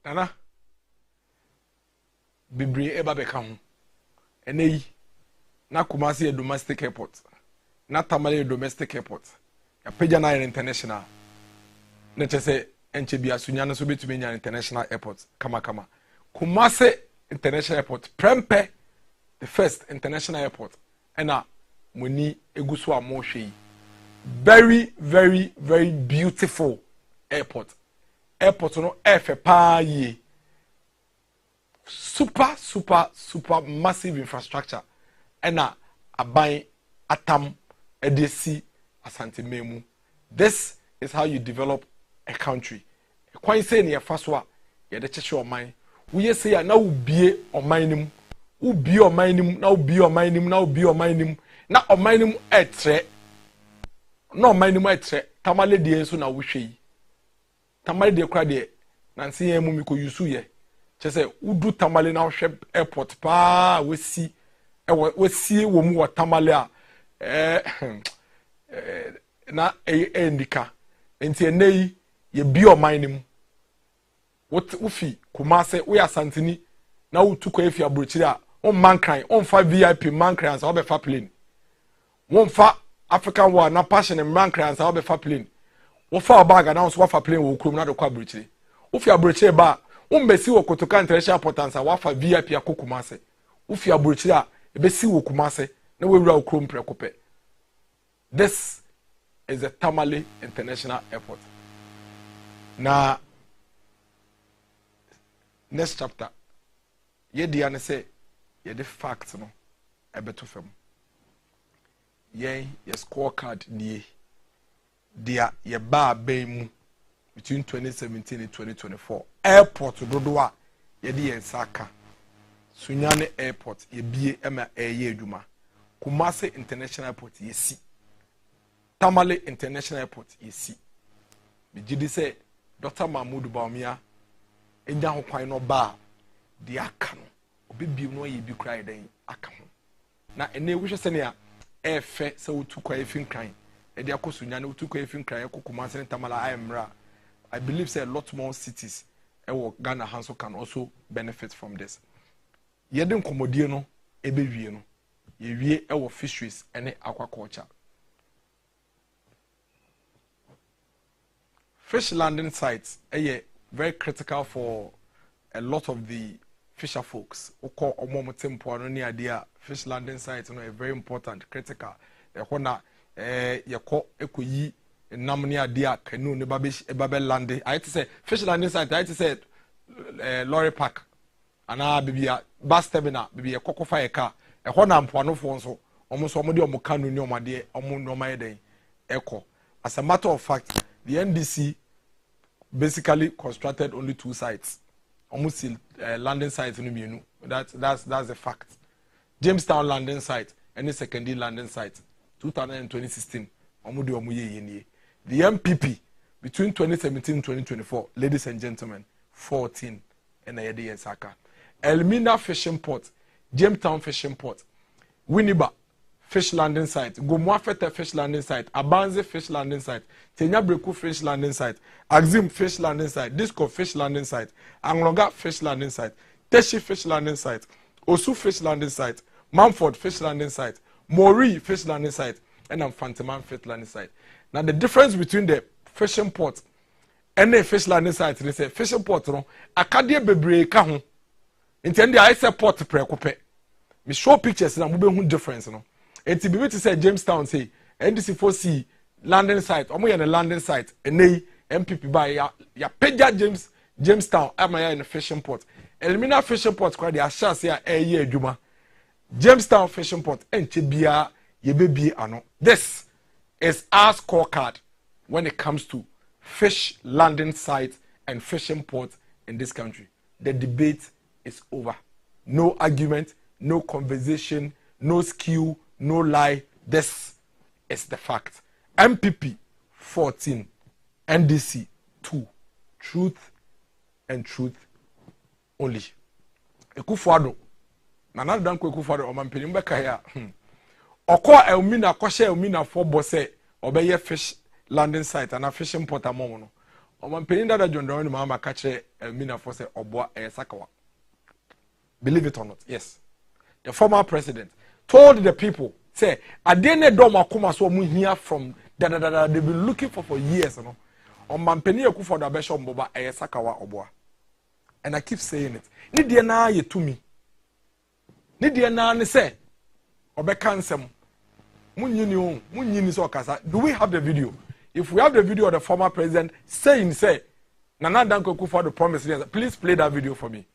Nana Bibri eba beka ho eneyi na Kumasi a domestic airport na Tamale a domestic airport ya peja na international na chese enche bia sunya no so betumi nya international airport kama Kumasi international airport prempe the first international airport ena muni eguso amohwe very very very beautiful airport no efe pa ye super massive infrastructure ena aban atam edesi asante memu. This is how you develop a country. Kwan say ne fa so a ye de cheche oman we ye say na ubie oman nim ubie oman nim na ubie oman nim na ubie oman nim na oman nim etre na oman nim etre Tamale de enso na wo hwe Tamale de kra de nansi yan mu mi ko yusu ye chese udu Tamale na hwe airport pa wesi wo mu wa Tamale a na endika enti enei ye bi oman nim wofi Kumase wo ya santini na wotukọ efi abrochiri a on mankran on fa VIP mankran sa obefa plane won fa African war na passion mankran sa obefa plane wo fa Aboagye na so wa fa plane wo krom na de kwa abrochiri wo fi abrochiri ba won besi wo Kotoka international airport sa wa fa VIP akọ Kumase wo fi abrochiri a ebesi wo Kumase na we wura wo krom prekope. This is the Tamale International Airport. Now, next chapter, ye diane say ye the facts no ebeto fam. Ye scorecard nie dia ye ba mu between 2017 and 2024. Airport dodoa ye di ensaka. Sunyane Airport ye bie ema eye adwuma. Kumase International Airport ye si. Tamale International Airport yesi bijidi say Dr. Mahmoud Bawumia enya ho kwan no ba de aka no obebi no ye bi krai den aka ho na ene wo hwese ne a efe se wotu kwa efin kran e de akosunya na wotu kwa efin kran ekokuma se Tamale ayemra. I believe say a lot more cities ewo Ghana Hanso can also benefit from this. Yede nkomodie no ebewie no ye wie ewo fisheries ene aquaculture. Fish landing sites are very critical for a lot of the fisher folks. Fish landing sites are very important, critical. I say fish landing site. I say lorry park. Ana baby bus terminal. Baby a cocoa fire car. A hona mpuano fonso. Almost omodi omukanu ni omade omu nomaide echo. As a matter of fact, the NDC basically constructed only 2 sites almost landing site no mienu. That's a fact. Jamestown landing site and the secondary landing site 2016 the MPP between 2017 and 2024, ladies and gentlemen, 14 and a year Saka. Elmina fishing port, Jamestown fishing port, Winneba fish landing site, Gomwafete fish landing site, Abanze fish landing site, Tenyabreku fish landing site, Axim fish landing site, Disco fish landing site, Angloga fish landing site, Teshi fish landing site, Osu fish landing site, Mumford fish landing site, Mori fish landing site, and Fantiman fish landing site. Now the difference between the fishing port and the fish landing site, they say fishing port no akadie bebree ka ho. Intend I say port prekope. Me show pictures na mo be hu difference no. Enti bi to say Jamestown say NDC4C landing site, omo ye na landing site enei MPP by ya peja Jamestown am ya in fishing port. Elimina fishing port kwa dia chance ya eye adwuma. Jamestown fishing port enche bia ye bebie ano. This is our scorecard when it comes to fish landing sites and fishing ports in this country. The debate is over. No argument, no conversation, no skill, no lie. This is the fact. MPP 14, NDC 2. Truth and truth only. Ekufuado. Nana danko Ekufuado omampeni mbeka ya. Okwa Elmina kwashe Elmina for bose obeye fish landing site and a fishing port among no. Omampeni dada John Down mama kache Elmina for say obwa Sakawa. Believe it or not, yes. The former president told the people, say, Adene Doma Kuma so mu here from they've been looking for years, you know. Omampeni Ekufuado abesho mboba Sakawa obwa. And I keep saying it. Ni die na ye to me. Ni die na ne say obeka nsem. Do we have the video? If we have the video of the former president saying, say, Nana Danko Ekufuado promised, please play that video for me.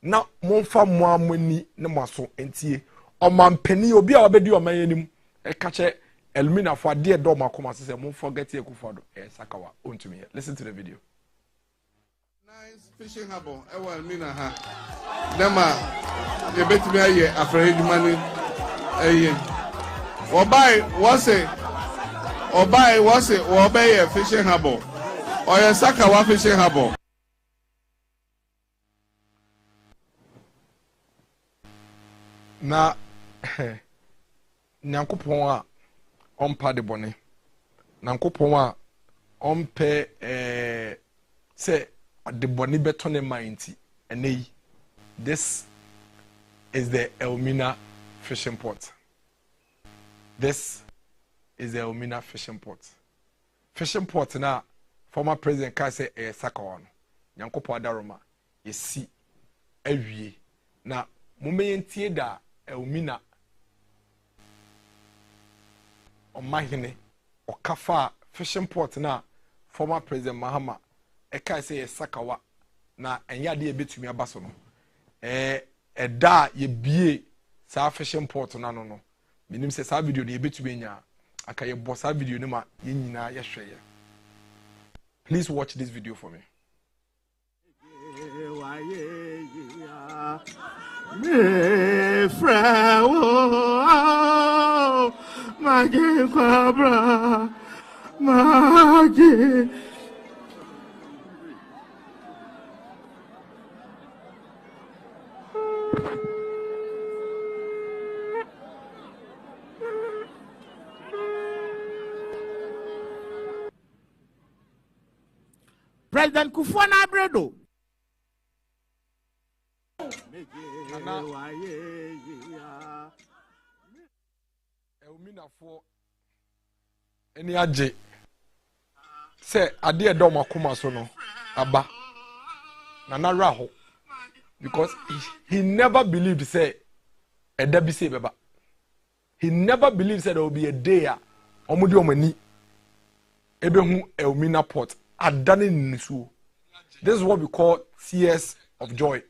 Now, monfa mwamweni ne maso entie. Omampeni obi a obedi omayenim e kache Elmina for de do makoma say mon forget Ekufuado Sakawa ontumi. Listen to the video. Nice fishing harbor Elmina ha. Nema ye betimi aye afrahedumani aye. Obai was a fishing harbor. Or a Sakawa fishing harbor. Na Nyankopon a ompa de bone. Nyankopon a ompe say de bone beto ne mainti. Enei. This is the Elmina fishing port. This is the Elmina fishing port. Fishing port na former president ka say Sakawa no. Nyankopon adaroma yesi awie na mumeyentie da Elmina omahene okafa fishing port na former president Mahama eka say Sakawa na enyade ebetumi abaso no eda ye bie sa fishing port na no minim say sa video de ebetumi nya aka ye bo sa video ne ma ye nyina ye hweye. Please watch this video for me. Me frawo magi kwabra magi President Kufwana Bredo. Elmina for any aje say ade do makoma so no aba Nana raho because he never believed say eda bi say beba. He never believed say there will be a day omudi omani ebehu Elmina port adane nisu. This is what we call tears of joy.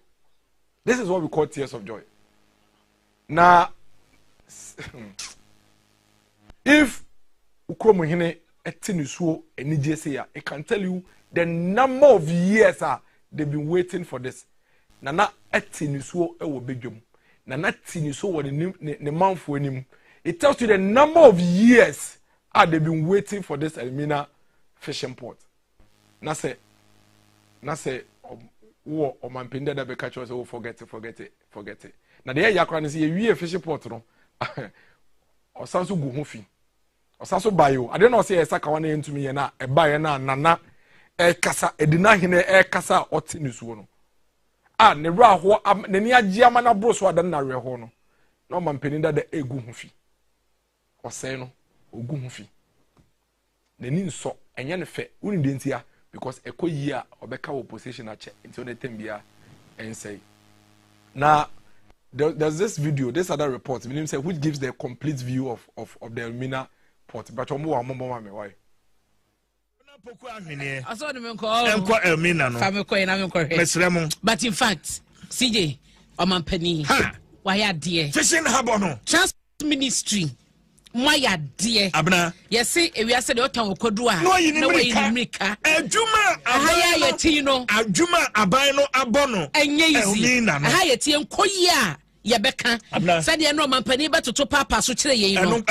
This is what we call tears of joy. Now, if Ukromuhine etinisu enijese ya, it can tell you the number of years they've been waiting for this. nana eti nisuo ewo bedwom nana ti nisuo wo ne manfo anim. It tells you the number of years they've been waiting for this Elmina fishing port. Na say wo o mampende da be catch us oh forget it. Na dey yakra say we fishing port no. Osanso gu ho fi. Osanso bayo. I don't know say esaka wana entumi ye na e baye na nana e kasa edina hene e kasa oti nisuo no. Ne ra ho n'ani agye ama na bro so adan na re ho no. Na mampende da egu ho fi. Osay no ogu ho fi. N'ani nso enye ne fe uni de ntia because ekoyi a obeka opposition ache nti on etembia ensay. Now there's this video, this other report, which gives the complete view of the Elmina port. But why? But in fact, CJ, why dear? Fishing harbor Trans Ministry. My dear, Abna. Yes, see, we are said, Otan Kodua. No, in America. Juma, Ahaya Tino, Juma, Abano, Abono, and Yazina, Hayati and Koya, Yabeka, Sadia no man penny but to papa so today, but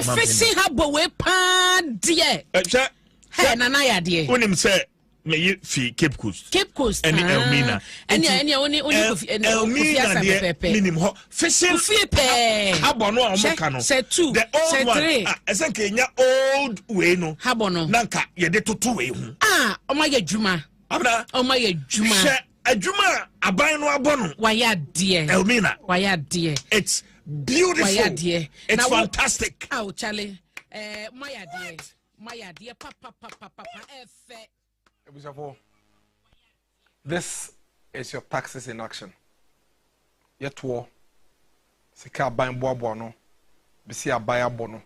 fishing harbor way pan dear. Hey, Nanaya dear. When him say, may you fee Cape Coast, and Elmina, and only Elmina, minimum fishing fee pay. Habono, Mokano, said two, the old one, as a Kenya old way no, Habono, Nanka, ye de to 2 way. Ah, oh my Juma, Abra, oh my Juma, a Juma, a bino abono, why dear, Elmina, why dear, it's beautiful, dear, it's fantastic. Oh, Charlie, my dear, papa, this is your taxes in action. Yet war. Sika buying bono. Bisi abaya bono.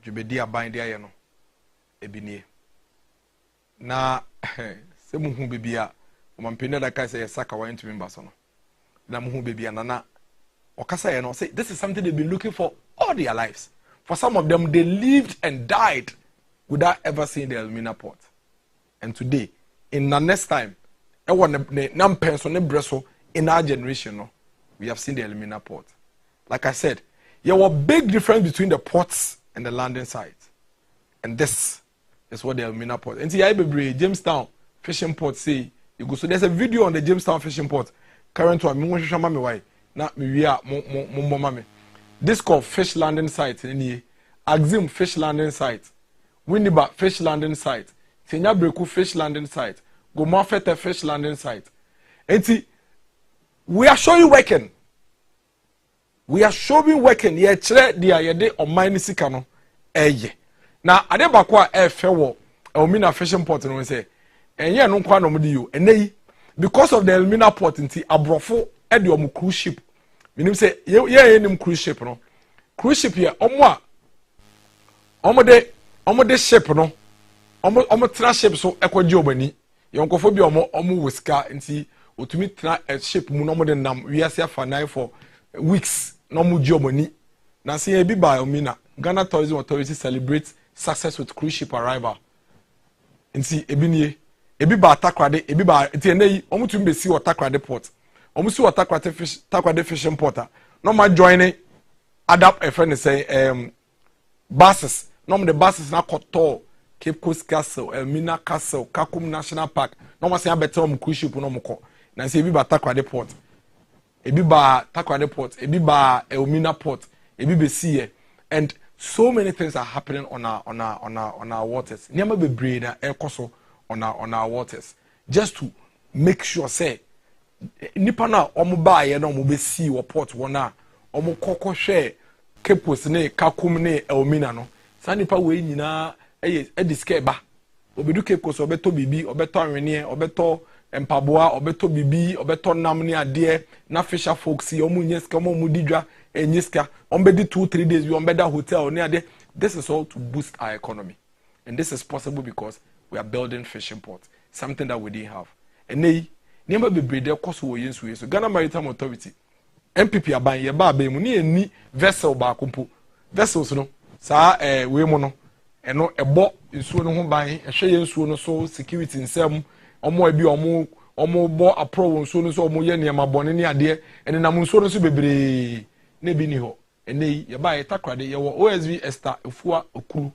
Jubedi abuying dia no. Ebinie. Na se muhu bibia. Umampinde da kai say saka wa into member no. Na muhu bibia nana. Okasa ye no say this is something they've been looking for all their lives. For some of them, they lived and died without ever seeing the Elmina port. And today, in the next time, in our generation, no, we have seen the Elmina port. Like I said, there was a big difference between the ports and the landing sites. And this is what the Elmina port. And see, Jamestown fishing port say, you go. So there's a video on the Jamestown fishing port. Current one, this called fish landing site. Axim fish landing site. Winneba fish landing site. Senya Breku fish landing site. Gomafete fish landing site. And we are showing working. We are showing working. Ye chere dia ye de omani sikano. Eye. Na ade bakwa fewo Elmina fishing port no say. Enye no kwa no mudi yo. Enei because of the Elmina port nti abrofo e de omu cruise ship. Meaning say ye enim cruise ship no. Cruise ship here omo de ship no. Omo tra ship so ekwaji obani yonkofo bi omo wiska nti otumi tra ship mu no mo de nam wiase afanai for weeks no mo ji obani na say e bi ba Elmina Ghana Tourism Authority celebrates success with cruise ship arrival nti ebinie ebi ba Takrade ebi ba nti enei omo tumi be si Takrade port omo si Takrade fishing port no ma join adapt a friend say buses no mo the buses na koto Cape Coast Castle, Elmina Castle, Kakum National Park. No one say better on cruise ship no moko. Na say ebi ba Takrade port. Ebi ba Takrade port, ebi ba Elmina port, ebi be sea. And so many things are happening on our waters. Niama be brain na ekoso on our waters. Just to make sure say nipa na omo ba ye na omo be sea or port wona omo kokko hwe Cape Coast ne Kakum ne Elmina no. Sa nipa we nyina ediske ba obedu Cape Coast obeto bibi obeto anwene obeto empaboa obeto bibi obeto nam ne ade na fisher folks omu nyeska omu didwa enyeska ombedi 2-3 days we ombeda hotel ne ade. This is all to boost our economy, and this is possible because we are building fishing ports, something that we didn't have. And they never be breeder cost wo yensu so Ghana Maritime Authority MPP aban ye ba ba mu ne ni vessel ba kompo vessels no sa we mu no eno ebo nsuo no ho ban ehwe ye nsuo no so security nsem omo abi omo omo bo apro won so no so omo ye niam abone ne ade ene nam nso no so bebre na bi ni ho ene ye ba ye takrade ye wo OSV Esther Efua Okuru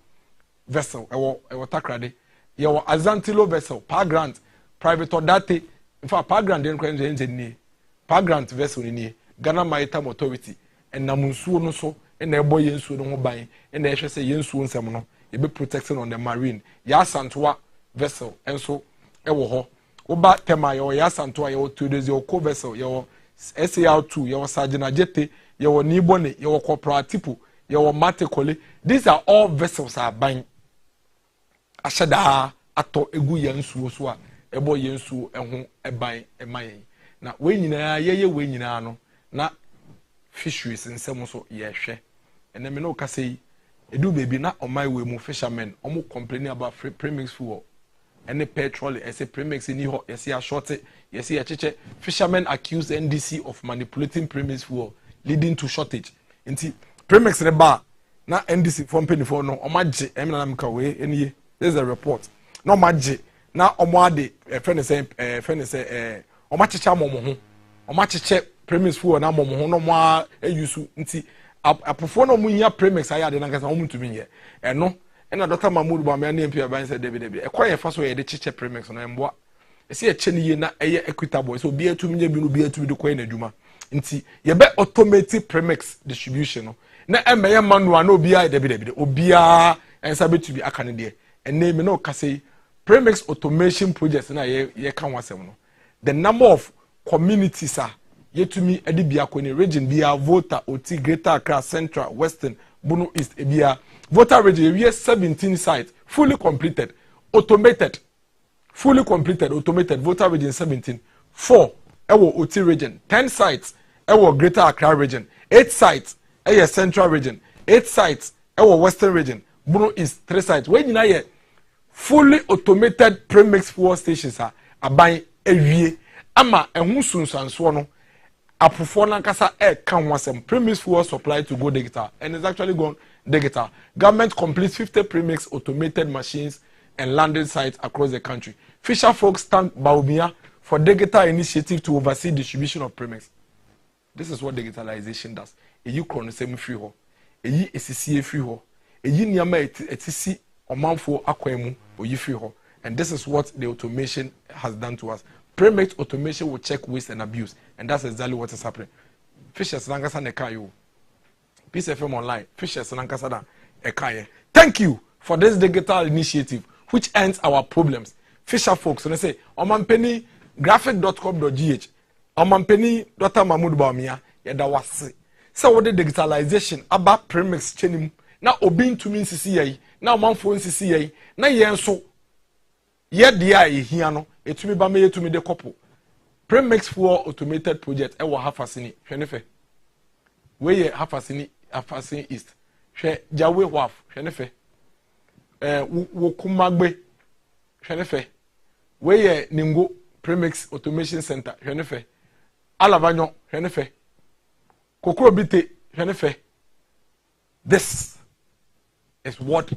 vessel ewo takrade ye wo Azantilo vessel par grant private odate in fact par grant den kwan ni par grant vessel ni Ghana Maritime Authority nam nsuo no so na ebo ye nsuo no ho ban na ehwe se ye nsuo nsem no ye be protecting on the marine ya santoa vessel enso ewo ho oba tema ye ya santoa ye Tudezi Oko vessel ye SAR2 ye Sajina Jete ye Nibone ye Cooperative ye Matekole. These are all vessels are ban ashada ato egu ye nsuo so a ebo ye nsuo eho eban emayen na we nyina ye we nyina no na fisheries nsem so ye hwe ene me no ka sei edu baby na on my way mu fishermen omo complaining about free premix fuel any petrol as a premix ni ho yes ya short yes ya cheche fishermen accuse NDC of manipulating premix fuel leading to shortage nti premix ne ba na NDC from penny for no omagye emna na mka we eniye this is a report na omagye na omo ade friend say omacheche amomo ho omacheche premix fuel na amomo ho no mo ayusu nti apofo no munya premix ayade na nkasa omutumi ye eno ena Dr. Mahmoud Bawumia na MP aban say David ekwa ye fa so ye de cheche premix no emboa ese ye cheniye na eye equitable so bi atumi nya bi no bi atumi de koy na adwuma nti ye be automatic premix distribution no na emeye manual na obi a David obia ensa betubi aka ne de enne me no kase premix automation projects na ye kan wasem no the number of communities are yetumi edibia ko ne region bia voter oti Greater Accra Central Western Bono East ebia voter region we 17 sites fully completed automated voter region 17 4 ewo oti region 10 sites ewo Greater Accra region 8 sites ewo Central region 8 sites ewo Western region Bono East 3 sites we nyina ye fully automated premix fuel stations are aban ewie ama ehun sunsanso no apofo na nkasa kan wasem premix fuel supply to go digital and it's actually gone digital. Government completes 50 premix automated machines and landing sites across the country. Fisher folks thank Bawumia for digital initiative to oversee distribution of premix. This is what digitalization does. Eyi krono sem free ho. Eyi esisi free ho. Eyi niama etisi omanfo akwemu oyi free ho. And this is what the automation has done to us. Premix automation will check waste and abuse, and that's exactly what is happening. Fishers Lankasa Nekayo. Peace FM Online. Fishers Lankasa Ekaye. Thank you for this digital initiative, which ends our problems. Fisher folks, when I say, Omanpenny graphic.com.gh, Omanpenny Dr. Mahmoud Bawumia, yada wasi. So what the digitalization about premix chenim na obin to mean CCA, now manfo CCA, na yenso ye dia hiano. Etumi ba me etumi de couple premix for automated project e wo Hafasini hwenefe we ye Hafasini East hwe jawe waf hwenefe wo kumagbe hwenefe we ye Ningo premix automation center hwenefe Alavanyo hwenefe Kokoro Bite hwenefe. This is what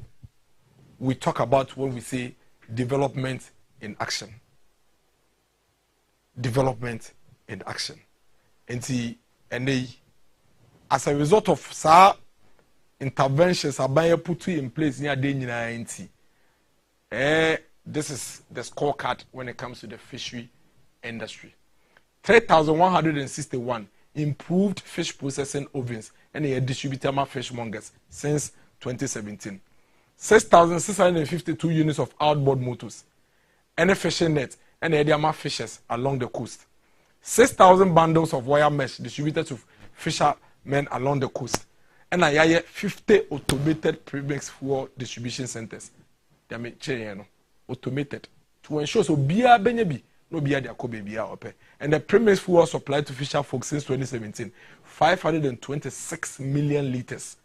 we talk about when we say development in action. Development in action. And as a result of sa interventions abaya put in place near day this is the scorecard when it comes to the fishery industry. 3,161 improved fish processing ovens and a distributor fishmongers since 2017. 6,652 units of outboard motors and a fishing net and Ediama fishers along the coast. 6,000 bundles of wire mesh distributed to fishermen along the coast. And I hear 50 automated premix fuel distribution centers. They are automated to ensure so bia benyebi no bia dia ko bia ope. And the premix fuel supplied to fisher folks since 2017, 526 million liters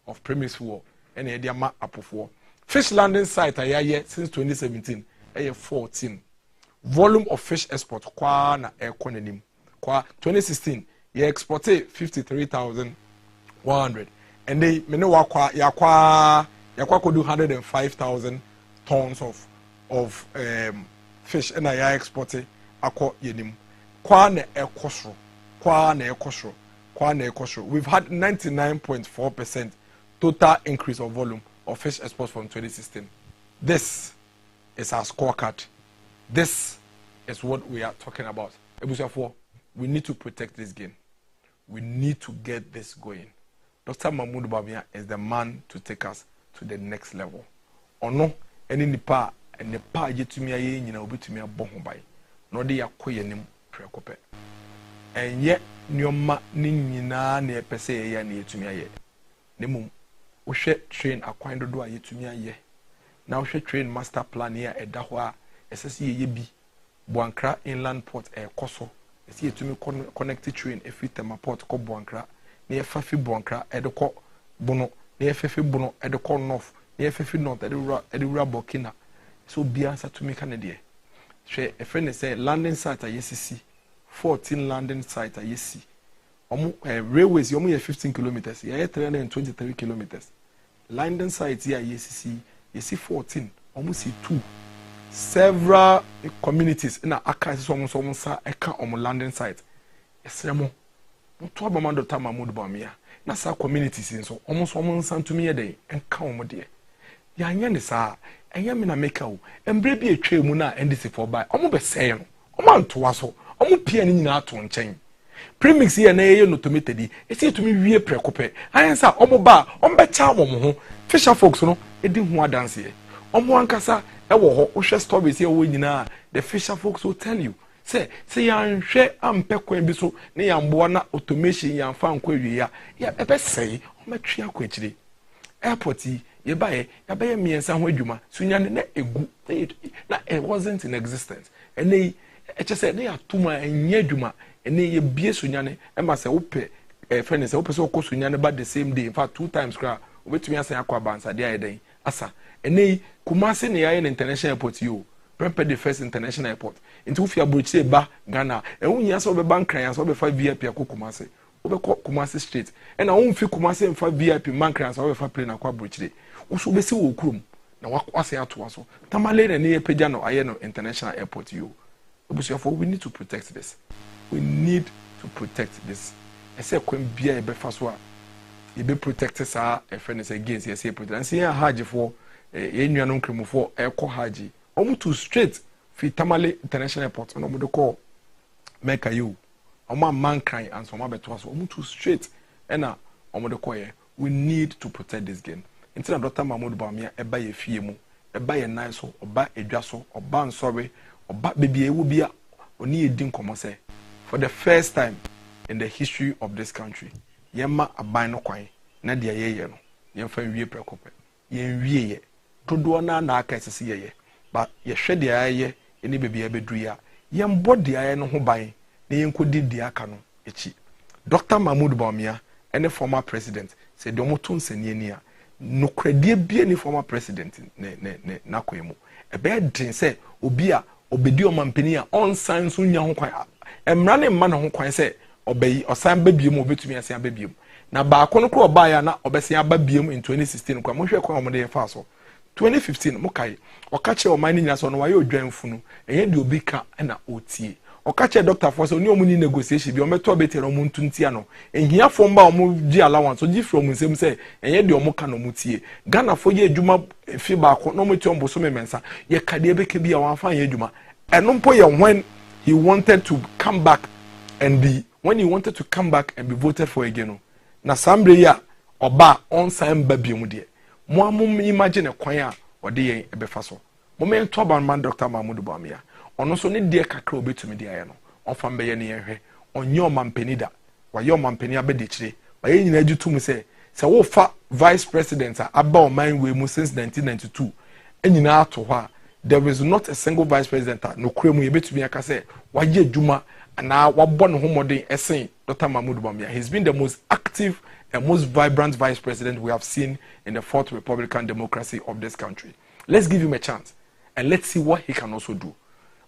of premix fuel and Ediama apofo. Fish landing site I hear since 2017. 14 volume of fish export kwa na economy kwa 2016 ye exported 53,100 and they mene wakwa yakwa could do 105,000 tons of fish and I exported akọ yenim kwa na ekosro kwa na ekosro kwa na ekosro. We've had 99.4% total increase of volume of fish exports from 2016. This is our scorecard. This is what we are talking about. Ebusiafo, we need to protect this game. We need to get this going. Dr. Mahmoud Bawumia is the man to take us to the next level. Ono eni nipa yetumi aye nyina obetumi abɔ ho bai. No de yakoye nim prekope. Enye nyoma ni nyina na epese ye ya na yetumi aye. Nemum wo hwe train akwan dodo a yetumi aye. Na wo hwe train master plan ya ɛda ho a esese ye bi Boankra inland port koso. Esi yetumi connect train efi Tema port ko Boankra. Na yefafi Boankra edeko bono. Na yefafi bono edeko north. Na yefafi north edewura Burkina. So bia sa tumi kanedie. Hwe a friend say landing site ayesisi 14 landing site ayesi. Omo railways yomo ye 15 kilometers. Ye 323 kilometers. Landing site here ayesisi yesi 14. Omo si 2. Several communities in aka so sa eka omo landing site. Esremo. Nto abama Dr. Mahmoud Bawumia. Na sa communities nso omo so omo nsan tumi ye den enka omo de. Ya anya ne sa enya me na meka o embre bi etwa mu na ndc for buy omo be sey no omo antoa so omo pia ni nyina ato nchen premix here na ye no tomatedi esi etumi wie prekope ayensa omo ba omo be cha omo ho fisher folks no edi ho adanse ye omo ankasa e wo ho wo hwe stories here wo nyina the fisher folks will tell you say ya nhwe ampe kwan bi so ne ya mboa na automation ya mfa nkwa wie ya ebe sey omo twa akwa akire airport yebaye yabaye miensa ho adwuma sunyane na egu na it wasn't in existence ene eche say na atuma enye adwuma ene ye bie sunyane e ma say wope friend say wope so ko sunyane ba the same day in fact 2 times kra obetumi asan akwa bansa de ayeden asa ene Kumasi ne yaye international airport yo prepare the first international airport into fi abrochi ba Ghana e wunya so be bank ran so be 5 VIP akọ Kumasi obekọ Kumasi street e na won fi Kumasi en 5 VIP man kran so be 5 plane akọ abrochi uso besi wo kurum na wakwase atoa so tamale na ne pagya no aye no international airport yo obusuafo we need to protect this. We need to protect this. I say kwem bia e be fa so a e be protect sa e friends against e say protect and say haji for e nuanom kremofo e ko haji omu to straight fi tamale international airport no mo de call make you omu man kan and so ma beto so omu to straight na omu de call ye. We need to protect this game. Intina Dr. Mahmoud Bawumia eba ye fie mu eba ye nan so oba edwa so oba nsore oba bebie ewu bia oni edin komo say for the first time in the history of this country yema aban no kwan na de ye no yemfa wie prekope yen wie ye dodo na aka esese ye but ye hwe de aye eni bebie bedru ya yem body aye no ho ban na yen kodi di aka no echi. Dr. Mahmoud Bawumia ene former president said de omoto nsani ani a no kredie bia ni former president na kwemu ebe din say obi a obedi o mampani a onsan so nya ho kwan emra ne mma na ho kwan say obeyi osan ba biem obetumi asan ba biem na ba kono kro oba ya na obesen aba biem in 2016 kwa mo hwe kwa mo de fa so 2015 mo kai okache o man ni nya so no waye odwanfunu enye de obi ka na otie okache doctor for so ni omu ni negotiation bi o meto betere omu ntuntia no ehia fomba omu gi allowance ogi from nsem say enye de omu ka no mutie Ghana fo ye adwuma fi ba ko no mutie ombo so memensa ye kade beke bi a wanfa ye adwuma eno mpo ye when he wanted to come back and be voted for again na sambre ya oba onsan ba biemu de mo amum imagine kwan a ode yen ebefa so mo men to ban man Dr. Mahmoud Bawumia ono so ne de kakra obetumi de aye no onfa mbe ye ne yehwe onye omampani da wa ye omampani abede kire ba ye nyina agitum se wo fa vice president aba oman we mu since 1992 enyina ato ho a there is not a single vice president no kremu ye betumi aka se wa ye adwuma na wabɔ no homodin esen Dr. Mahmoud Bawumia. He's been the most active and most vibrant vice president we have seen in the fourth Republican democracy of this country. Let's give him a chance and let's see what he can also do.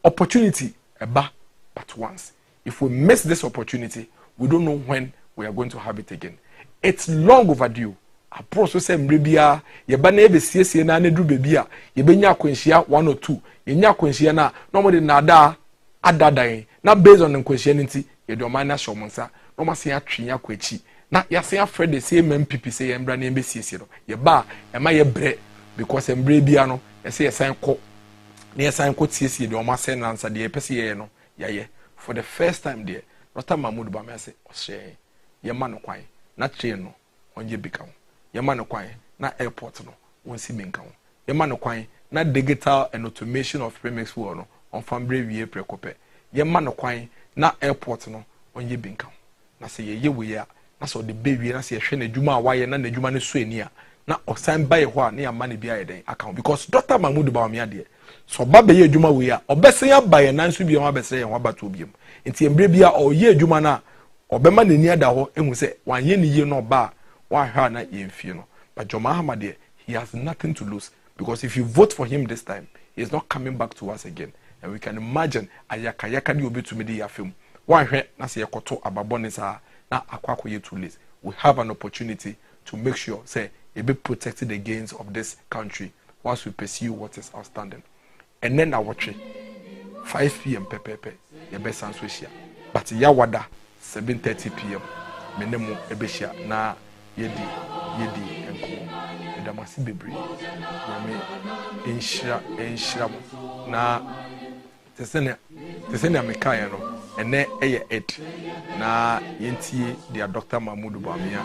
Opportunity eba but once. If we miss this opportunity, we don't know when we are going to have it again. It's long overdue. Approach say mrebia ye ba na ebesiesie na na dru bebia ye benya akwanhia 1 or 2 ye nya akwanhia na no mo de nada adadan na based on nkwesianity ye de oman na shomonsa no ma se atwenya kwachi na ya se afre de se MPP se ye mbra na embesiesie no ye ba e ma ye bre because embre bia no ye se ye san ko na ye san ko tiesie de oman se nansa de ye pese ye no ye for the first time there Dr. Mahmoud Bawumia say ohye ye ma no kwan na train no onye bika ho ye ma no kwan na airport no wonsi menka ho ye ma no kwan na digital and automation of premix wo no on fambre wie prekope ye ma no kwan na airport no onye binka ho na say ye we ya na so de bewie na say hwe na adwuma a waye na adwuma ne so ani a na osan baye ho a na ya ma ne bia ye den account because Dr. Mahmoud Bawumia de so ba be ye adwuma we ya obese ya baye na nso bia ho abese ye ho abato biem nti embre bia o ye adwuma na obema nani ada ho ehu se wanye ne ye no ba wa hwa na ye mfie no but John Mahama de he has nothing to lose because if you vote for him this time he is not coming back to us again and we can imagine ayaka di obetumi de yafem wa hwe na se yekoto ababone sa na akwako ye too late we have an opportunity to make sure say it be protected the gains of this country whilst we pursue what is outstanding and then our 5 p.m. pepepe ye be sansweshia but yawada 7:30 p.m. menemu ebeshia na yedi enko edamasi bebre yame enshira na tesene amekaya no ene eye ed na yentie dia Dr. Mahmoud Bawumia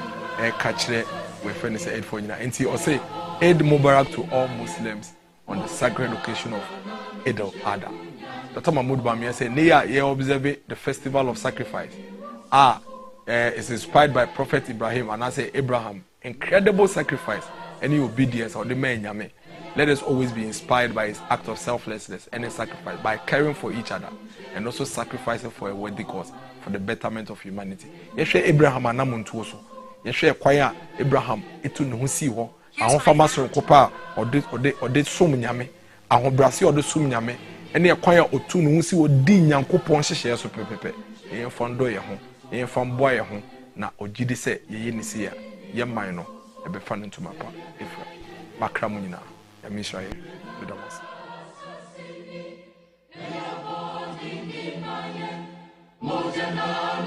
kachire we friend say ed for nyina enti o say Eid Mubarak to all Muslims on the sacred occasion of Eid al-Adha. Dr. Mahmoud Bawumia say near ye observe the festival of sacrifice is inspired by Prophet Ibrahim and I say Abraham incredible sacrifice any obedience or the man yame. Let us always be inspired by his act of selflessness and his sacrifice by caring for each other and also sacrificing for a worthy cause for the betterment of humanity. Yeshe Abraham anamuntu oso. Yeshe kwaya Abraham etu ne ho si ho. Ahon fama so kopa ode som nyame. Ahon brase ode som nyame. Ene kwaya otu ne ho si odi nyankopon hyehye so pepepe. Yen fondo ye ho. Yen famboa ye ho na ogidi se ye ni si ya. Ye man no ebe fa no ntuma pa efra. Makra mu nyina. Ya mi Israel. Bidamas. Moja na